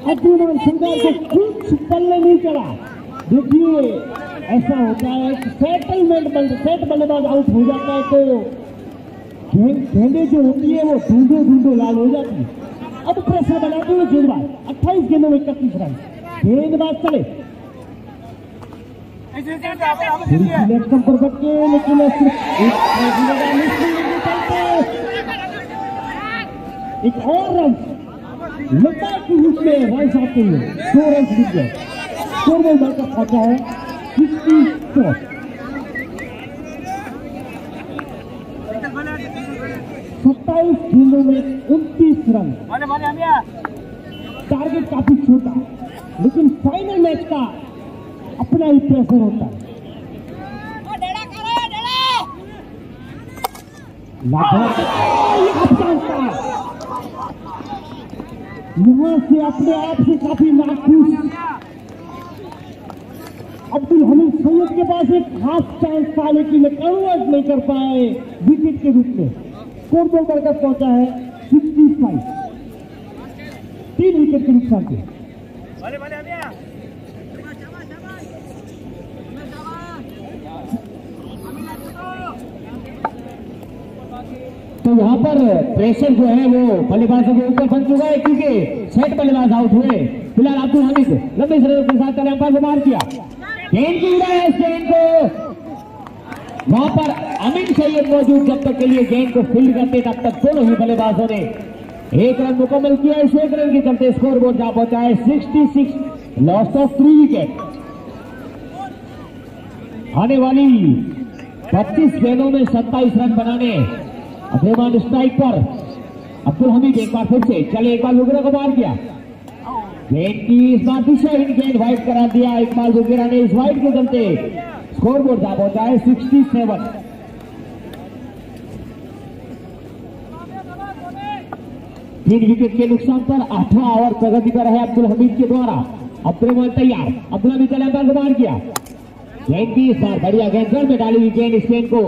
अद्रिमान संगार को कुछ पल्ले नहीं चला। देखिए ऐसा होता है कि सेट बल्लेबाज आउट हो जाता है तो गेंदें जो होती है वो ढूंढो लाल हो जाती है। अब प्रेशर बनाते हुए गेंदबाज 28 गेंदों में 31 रन। गेंदबाज चले सिलेक्शन पर बच्चे, लेकिन एक और रन लता की रूप में रन आते हुए 2 रन जीत गए। स्कोर में बढ़कर पहुंचा है 64। 27 गेंदों में 29 रन। टारगेट काफी छोटा, लेकिन फाइनल मैच का अपना ही प्रेशर होता है। यहाँ से अपने आप से काफी नाखुश अब्दुल हमीद सैयद के पास एक हाफ चांस था, लेकिन कन्वर्ट नहीं कर पाए विकेट के रूप में। स्कोर बोर्ड बढ़कर पहुंचा है 65, 3 विकेट के नुकसान के। यहाँ पर प्रेशर जो है वो बल्लेबाजों के ऊपर बन चुका है क्योंकि सेट बल्लेबाज आउट हुए। फिलहाल अब्दुल हमीद लंबे सरयों के साथ चले अंपायर को मार किया, गेंद की उड़ाया इस गेंद को। वहां पर अमीन सैयद मौजूद जब तक के लिए गेंद को फील्ड करते तब तक दोनों ही बल्लेबाजों ने 1 रन मुकम्मल किया। इस 1 रन के चलते स्कोर बोर्ड जा पहुंचा है 66, लॉस ऑफ 3 विकेट। आने वाली 25 गेंदों में 27 रन बनाने अब्दुल स्ट्राइक पर। अब्दुल हमीद एक बार फिर से चले, एक बार वगैरह को मार दिया, गेंद की इस बार दिशाहीन गेंद वाइड करा दिया। इकबाल वगैरह ने इस वाइड के चलते स्कोर बोर्ड जा पहुंचा है 67। तीन विकेट के नुकसान पर 8वां ओवर प्रगति पर है अब्दुल हमीद के द्वारा। अब्दुल तैयार, अब्दुल हमीद चले अंपायर को मार किया, गेंद की इस बार बढ़िया गेंद जड़ में डाली हुई गेंद। इस गेंद को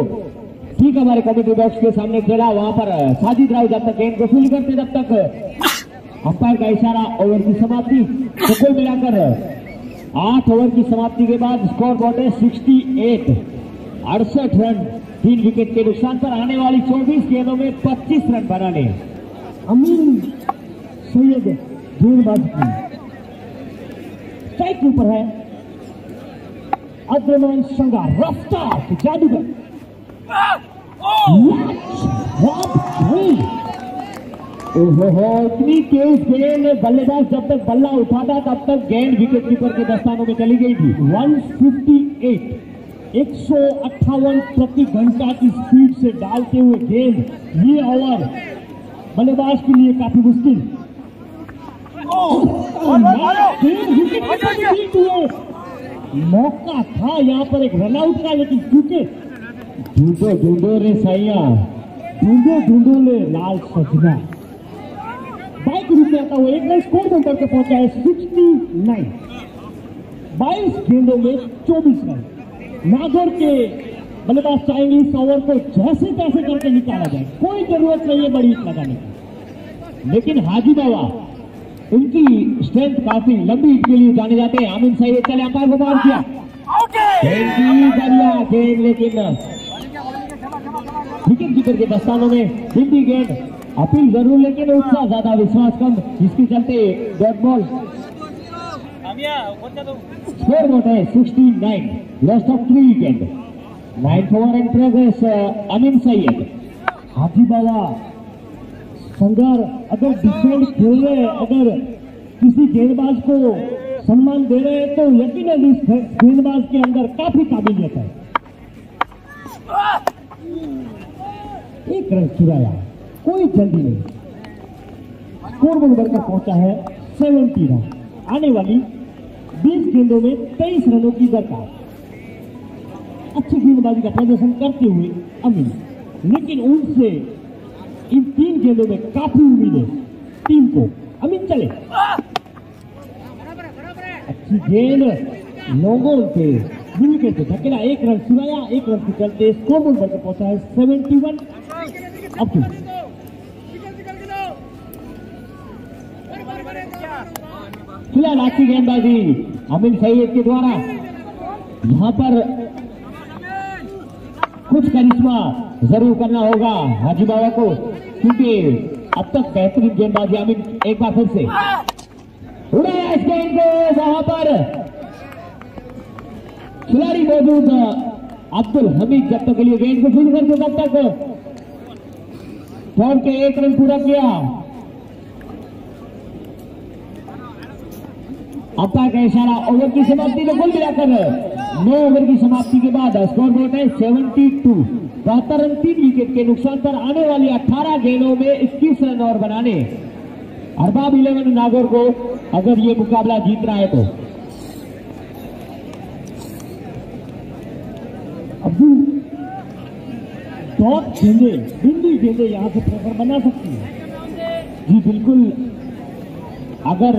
ठीक हमारे कमेटी बॉक्स के सामने खेला, वहां पर साजिद राव जब तक गेंद को फील्ड करते तब तक अंपायर का इशारा, ओवर की समाप्ति। तो कुल मिलाकर 8 ओवर की समाप्ति के बाद स्कोर बोर्ड है 68, 68 रन 3 विकेट के नुकसान पर। आने वाली 24 गेंदों में 25 रन बनाने अमीन सैयद गेंदबाज की स्ट्राइक के ऊपर है अब्दुल संगार, रफ्तार के जादूगर, इतनी तेज गेंद, बल्लेबाज जब तक बल्ला उठाता तब तक गेंद विकेट कीपर के दस्तानों में चली गई थी। 158, 158 प्रति घंटा की स्पीड से डालते हुए गेंद, ये ओवर बल्लेबाज के लिए काफी मुश्किल। मौका था यहाँ पर एक रनआउट का, लेकिन क्योंकि ढूंढो रे सैया, ढूंढो ले लाल सजना, बाइक रूप में आता हुआ एक रन स्कोर नंबर पे पहुंचा है 69। 22 गेंदों में 24 रन। नागौर के बल्लेबाज चाहेंगे इस ओवर को जैसे तैसे करके निकाला जाए, कोई जरूरत नहीं है बड़ी लगाने की। लेकिन हाजी बाबा उनकी स्ट्रेंथ काफी लंबी के लिए जाने जाते हैं। आमिन सैयद चले अंपायर को मार किया, गेंद लेकिन विकेट कीपर के दस्तानों में हिंदी गेंद, अपील जरूर लेकिन उत्साह ज्यादा, विश्वास कम, जिसके चलते डॉट बॉल। स्कोर बोर्ड है 69, loss of 3 wicket. 9th over in progress. Amin Syed, Haji Baba Sangar अगर डिफेंड खेल रहे, अगर किसी गेंदबाज को सम्मान दे रहे हैं तो यकीनन इस गेंदबाज के अंदर काफी काबिलियत है। 1 रन चुराया, कोई जल्दी नहीं। स्कोर बोर्ड बढ़कर पहुंचा है 70 रन। आने वाली 20 गेंदों में 23 रनों की दरकार। अच्छी गेंदबाजी का प्रदर्शन करते हुए अमीन, लेकिन उनसे इन 3 गेंदों में काफी उम्मीद है टीम को। अमीन चले, अच्छी गेंद लोगों के विकेट पे धकेला, 1 रन चुराया। 1 रन के चलते स्कोर बोर्ड बढ़कर पहुंचा है 71। अब फिलहाल अच्छी गेंदबाजी अमीन सैयद के द्वारा। यहां पर कुछ करिश्मा जरूर करना होगा हाजी बाबा को, क्योंकि अब तक बेहतरीन गेंदबाजी अमीन। एक बार फिर से उड़ाया इस गेंद को, वहां पर खिलाड़ी मौजूद अब्दुल हमीद जब तक के लिए गेंद को फील्ड करके तब तक दौड़ के 1 रन पूरा किया। अंपायर का इशारा, ओवर की समाप्ति को कुल मिलाकर 9 ओवर की समाप्ति के बाद स्कोर बोर्ड है 72, 72 रन 3 विकेट के नुकसान पर। आने वाली 18 गेंदों में 21 रन और बनाने अरबाब 11 नागौर को, अगर ये मुकाबला जीतना है तो। अब्दुल डॉट गेंदे, बिंदी गेंदे यहां से प्रेशर बना सकती है जी, बिल्कुल। अगर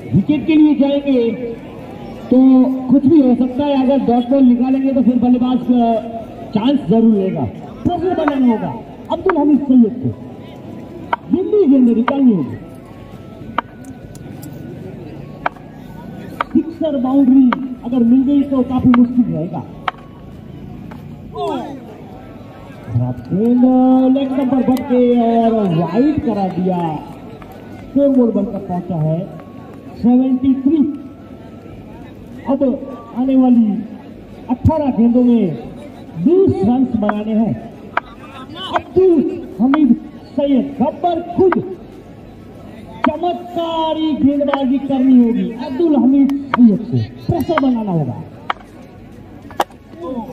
विकेट के लिए जाएंगे तो कुछ भी हो सकता है, अगर डॉट बॉल निकालेंगे तो फिर बल्लेबाज चांस जरूर लेगा। प्रेशर बनाना होगा अब्दुल हमीद सैयद को, बिंदी गेंदे निकालनी होगी। सिक्सर बाउंड्री अगर मिल गई तो काफी मुश्किल रहेगा। लेग नंपर बढ़ के और वाइड करा दिया। स्कोर बोर्ड बनकर पहुंचा है 73। अब आने वाली 18 गेंदों में 20 रन बनाने हैं। अब्दुल हमीद सैयद गब्बर खुद चमत्कारी गेंदबाजी करनी होगी। अब्दुल हमीद सैयद को प्रेशर बनाना होगा।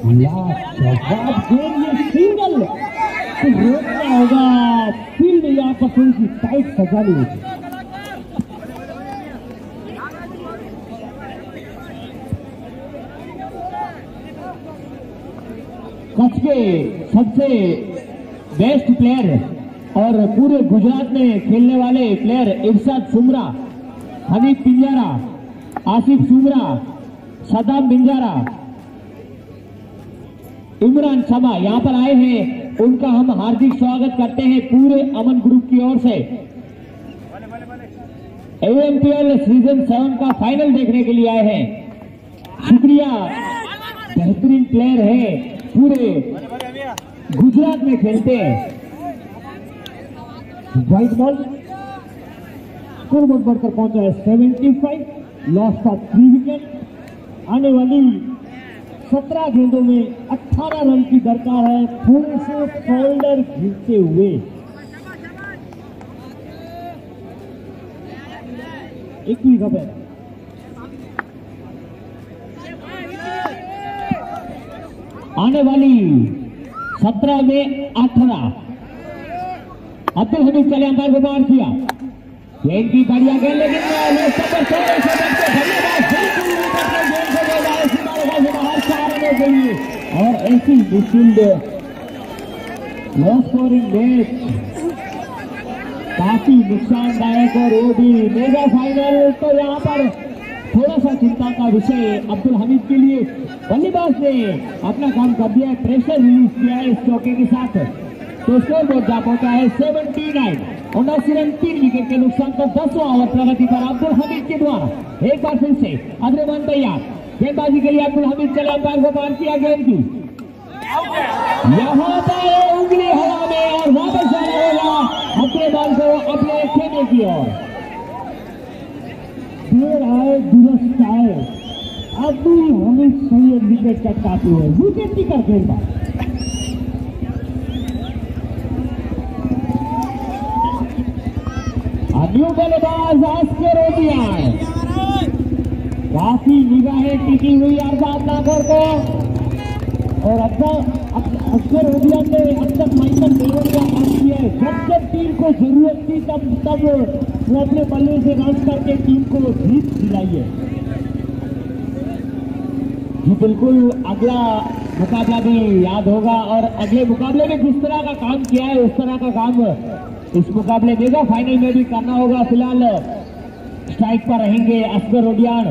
जवाब गेंद ये सिंगल तो रोकना होगा। फील्ड यहाँ पर थोड़ी सी टाइट सजानी होगी। कच्छ के सबसे बेस्ट प्लेयर और पूरे गुजरात में खेलने वाले प्लेयर इरशाद सुमरा, हनीफ पिंजारा, आसिफ सुमरा, सदाम बिंजारा, इमरान शमा यहाँ पर आए हैं। उनका हम हार्दिक स्वागत करते हैं पूरे अमन ग्रुप की ओर से। AMPL सीजन 7 का फाइनल देखने के लिए आए हैं। शुक्रिया, बेहतरीन प्लेयर है, पूरे गुजरात में खेलते हैं। व्हाइट बॉल स्कोर बोर्ड बढ़कर पहुंचा है 75, लॉस ऑफ 3 विकेट। आने वाली 17 गेंदों में 18 रन की दरकार है, थोड़े से शोल्डर घिरते हुए। एक ही खबर आने वाली 17 में 18। अब्दुल हमीद चले अंपायर को बाहर किया। गेंद की बढ़िया गेंद लेकिन और ऐसी डिफील्ड लो स्कोरिंग मैच काफी नुकसानदायक। और वो भी मेगा फाइनल तो यहाँ पर थोड़ा सा चिंता का विषय अब्दुल हमीद के लिए। बल्लेबाज ने अपना काम कर दिया है, प्रेशर रिलीज किया है इस चौके के साथ। तो स्कोर बोर्ड जा पहुंचा है 79 और 3 विकेट के नुकसान को 10वां ओवर प्रगति पर अब्दुल हमीद के द्वारा। एक बार फिर से अग्रमान तैयार गेंदबाजी के लिए अब्दुल हमीद चले अंपायर को बाहर किया गेंद की। यहाँ पर उंगली हवा में और वापस जाना होगा अपने बॉल को अपने खेमे की ओर। देर आए दुरुस्त आए, अब्दुल हमीद सैयद विकेट चटकाते हुए विकेट की कर गेंदबाज। न्यू बल्लेबाज अस्कर ओडियान, काफी निगाहें टिकी हुई अरबाज नागौर को। और अस्कर ओडियान ने अब तक माइकल मेलोन का काम किया है। जब टीम को जरूरत थी तब वो अपने बल्ले से रन करके टीम को जीत दिलाई है। जी बिल्कुल, अगला मुकाबला भी याद होगा और अगले मुकाबले में जिस तरह का काम किया है उस तरह का काम इस मुकाबले मेगा फाइनल में भी करना होगा। फिलहाल स्ट्राइक पर रहेंगे अस्कर ओडियान।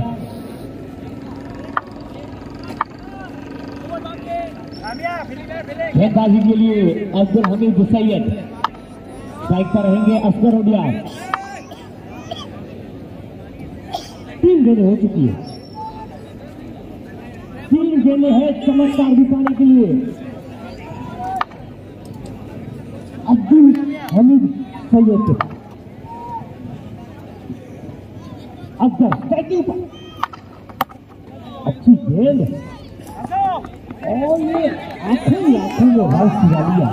गेंदबाजी के लिए अब्दुल हमीद सैयद, स्ट्राइक पर रहेंगे अस्कर ओडियान। 3 गेंदें हो चुकी है, 3 गेंदें हैं चमत्कार दिखाने के लिए। अब्दुल हमीद सैयद अब्दुल स्ट्राइकिंग पर अच्छी गेंद और ये आंखों में राउस गिरा दिया।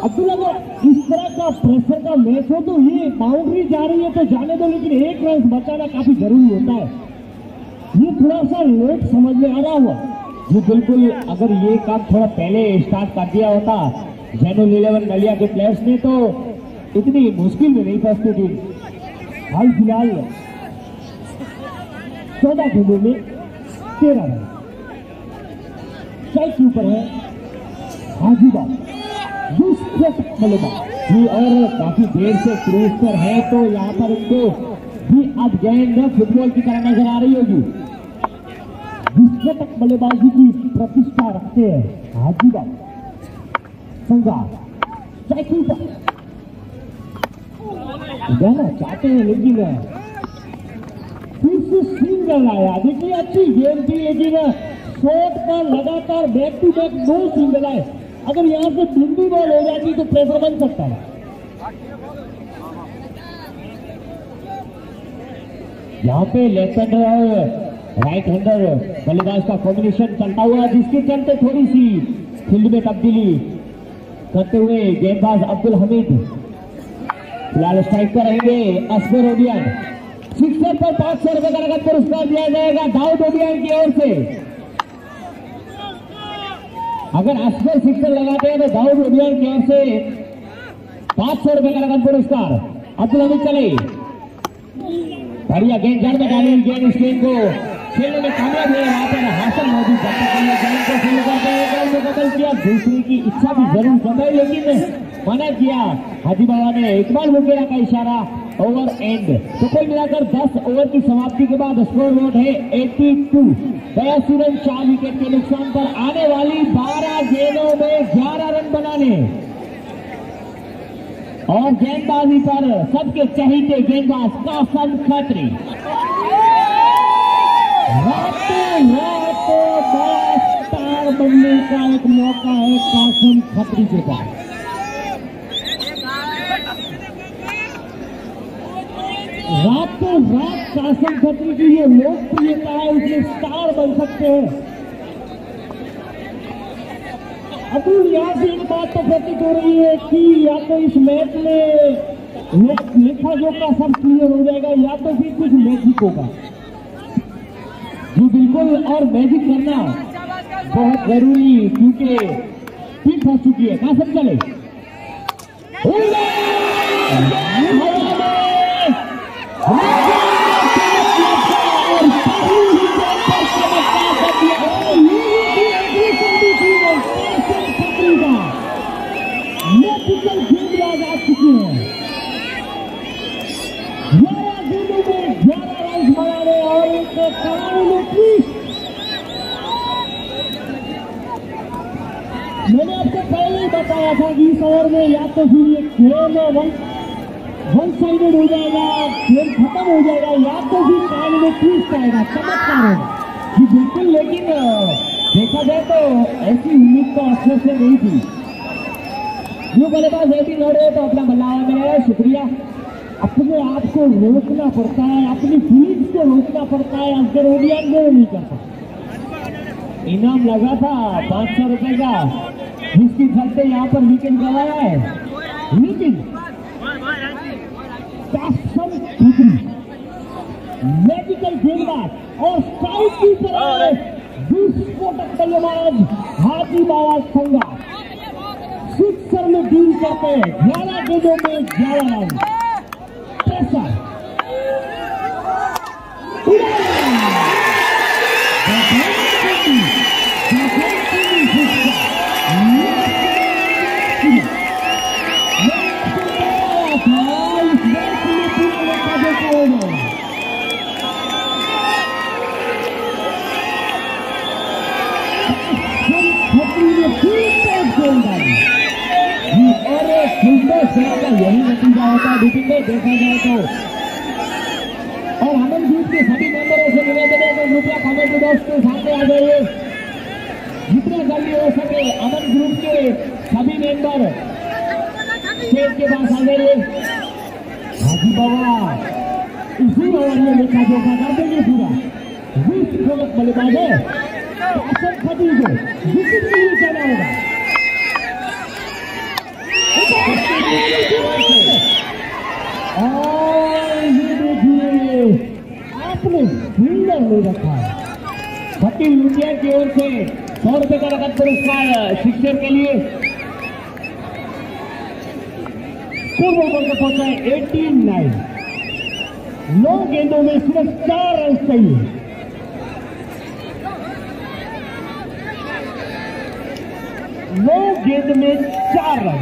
अब्दुल, अगर इस तरह का प्रेशर का मैच हो तो ये बाउंड्री जा रही है तो जाने दो, लेकिन 1 रन बचाना काफी जरूरी होता है। ये थोड़ा सा लेट समझ में आ रहा हुआ। जी बिल्कुल, अगर ये काम थोड़ा पहले स्टार्ट कर दिया होता जैनुल 11 नलिया के प्लेयर्स ने तो इतनी मुश्किल में नहीं फंसती थी। हाल फिलहाल 14 गेंदों में 13 रन। स्ट्राइक के ऊपर है हाजीबाग, बल्लेबाज जी और काफी देर से क्रीज पर है तो यहाँ पर उनको भी अब गेंद फुटबॉल की तरह नजर आ रही होगी। विस्फोटक बल्लेबाजी की प्रतिष्ठा रखते हैं हाजीबाग। संगा स्ट्राइकिंग पर जाना चाहते हैं लेकिन फिर से सिंगल आया। देखिए अच्छी गेंद थी लेकिन शॉट पर लगातार बैक टू बैक 2 सिंगल आए। अगर यहाँ से लंबी बॉल हो जाती तो प्रेशर बन सकता है। यहाँ पे लेफ्ट हैंडर और राइट हैंडर बल्लेबाज का कॉम्बिनेशन चलता हुआ, जिसके चलते थोड़ी सी फील्ड में तब्दीली करते हुए गेंदबाज अब्दुल हमीद फिलहाल स्ट्राइक पर रहेंगे। असगर ओडियन सिक्सर पर 500 रुपए का नगद पुरस्कार दिया जाएगा दाऊद ओडियन की ओर से। अगर असगर सिक्सर लगाते हैं तो दाऊद ओडियन की ओर से 500 रुपए का नगद पुरस्कार। अब्दुल हमीद चले, बढ़िया गेंद जड़ में डाली, गेंद इस गेंद को खेलने में कामयाब हुए। वहां पर हासिल मौजूद गेंद को फील्ड करते हुए गेंद को कतल किया। दूसरे की इच्छा भी जरूर जमाई लेकिन मना किया हाजी बाबा ने। इकबाल मुकेरा का इशारा, ओवर एंड। तो कुल मिलाकर 10 ओवर की समाप्ति के बाद स्कोर बोर्ड है 82। 82 रन 4 विकेट के नुकसान पर आने वाली 12 गेंदों में 11 रन बनाने और गेंदबाजी पर सबके चहेते गेंदबाज कासिम खत्री। रातों बड़ा स्टार बनने का एक मौका है कासिम खत्री के पास। रातों रात कासिम खत्री की ये लोकप्रियता है, उसमें स्टार बन सकते हैं। अब्दुल, यहाँ से एक बात तो प्रतीत हो रही है कि या तो इस मैच में लेखा जोखा सब क्लियर हो जाएगा या तो फिर कुछ मैजिक होगा। जी बिल्कुल, और मैजिक करना बहुत जरूरी, क्योंकि टीम फंस चुकी है। कहां सब चले गेंदबाज आ चुकी है। 11 गेंदों में 11 रन बनाने और उनके कानून की मैंने आपको पहले ही बताया था कि इस ओवर में या तो फिर ये खेल वन साइडेड हो जाएगा, खेल खत्म हो जाएगा, या तो फिर कान में ट्विस्ट आएगा, चमत्कार होगा। जी बिल्कुल, लेकिन देखा जाए तो ऐसी उम्मीद तो अक्सर से नहीं थी। जो बल्लेबाज ऐसी लड़ रहे तो अपना बल्ला में शुक्रिया। अपने आप को रोकना पड़ता है, अपनी फील्ड को रोकना पड़ता है। असगर ओडियन वो नहीं करता। इनाम लगा था 500 रुपए का, जिसके चलते यहाँ पर विकेट गवाया है। लेकिन कासिम खत्री मेडिकल गेंदबाज और साउथ की तरह विस्फोटक बल्लेबाज हाजी बाबा संगा सिक्सर में डील करते हैं। 11 गेंदों में 11 रन। प्रेशर यही नतीजा होता है मीटिंग में देखा जाए तो। और अमन ग्रुप के सभी मेंबरों से निवेदन है कि कृपया कमेंट बॉक्स के सामने आ जाइए। जितना जल्दी हो सके अमन ग्रुप के सभी मेंबर स्टेज के पास आ जाइए। हाजी बाबा इसी ओवर में देखा जोखा कर देंगे पूरा। विस्फोटक बल्लेबाज है कासिम खत्री को विकेट के लिए जाना होगा। और ये देखिए आपने फील्डर नहीं रखा है। खत्री इंडिया की ओर से 100 रुपए का नगद पुरस्कार सिक्सर के लिए। स्कोर ओवर को पहुंचा है 89। 9 गेंदों में सिर्फ 4 रन चाहिए। नौ गेंद में 4 रन।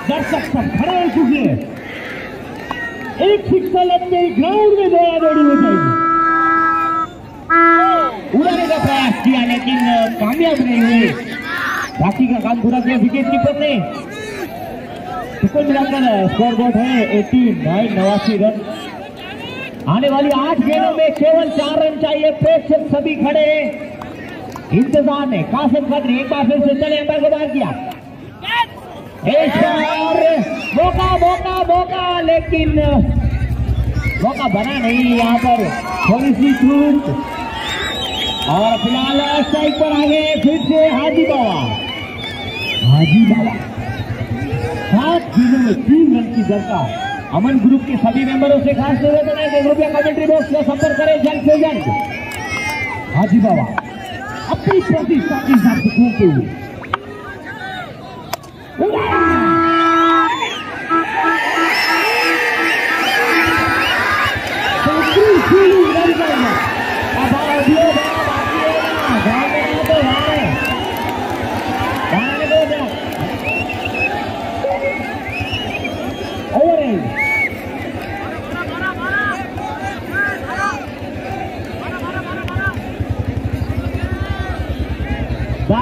दर्शक सब खड़े हो चुके हैं। एक सिक्सर लगते ही ग्राउंड में दौड़ा दौड़ी हो जाएगी। उड़ाने का प्रयास किया लेकिन कामयाब नहीं हुए। बाकी का काम पूरा किया विकेट कीपर ने। कुल मिलाकर स्कोर बोर्ड है 89 89 रन। आने वाली 8 गेंदों में केवल 4 रन चाहिए। प्रेक्षक सभी खड़े इंतजार में। कासिम खत्री एक बार फिर से चले, अंदर को बाहर किया, मौका लेकिन मौका बना नहीं। यहाँ पर थोड़ी सी छूट और फिलहाल स्ट्राइक पर आगे फिर से हाजी बाबा 7 गेंदों में 3 रन की दरकार। अमन ग्रुप के सभी मेंबरों से खास निवेदन है, रुपया कमेंट्री बॉक्स में संपर्क करें जल्द से जल्द। हाजी बाबा अपनी प्रतिष्ठा के हिसाब से खेलते हुए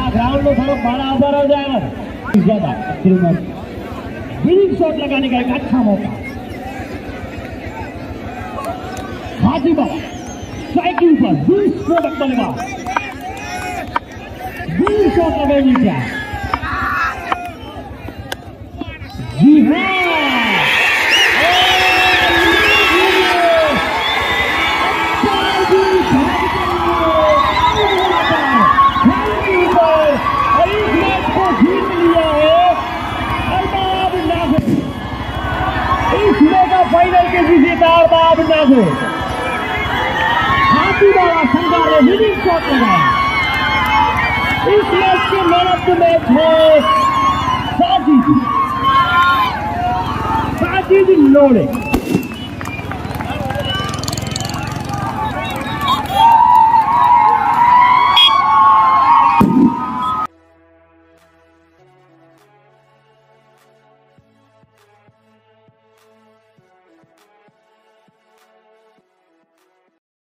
ग्राउंड में थोड़ा बड़ा ओवर हो जाएगा, ज्यादा विनिंग शॉट लगाने का एक अच्छा मौका। हाजी बाबा साइकिल पर 20 प्रोडक्ट बल्लेबाज विनिंग शॉट लगाएंगे क्या? जी हाँ, फाइनल के विजेता अरबाब नाज़िर। हाथी बाबा संगार ने विनिंग शॉट लगाया। इस मैच के मैन ऑफ द मैच है साजिद लोड़े।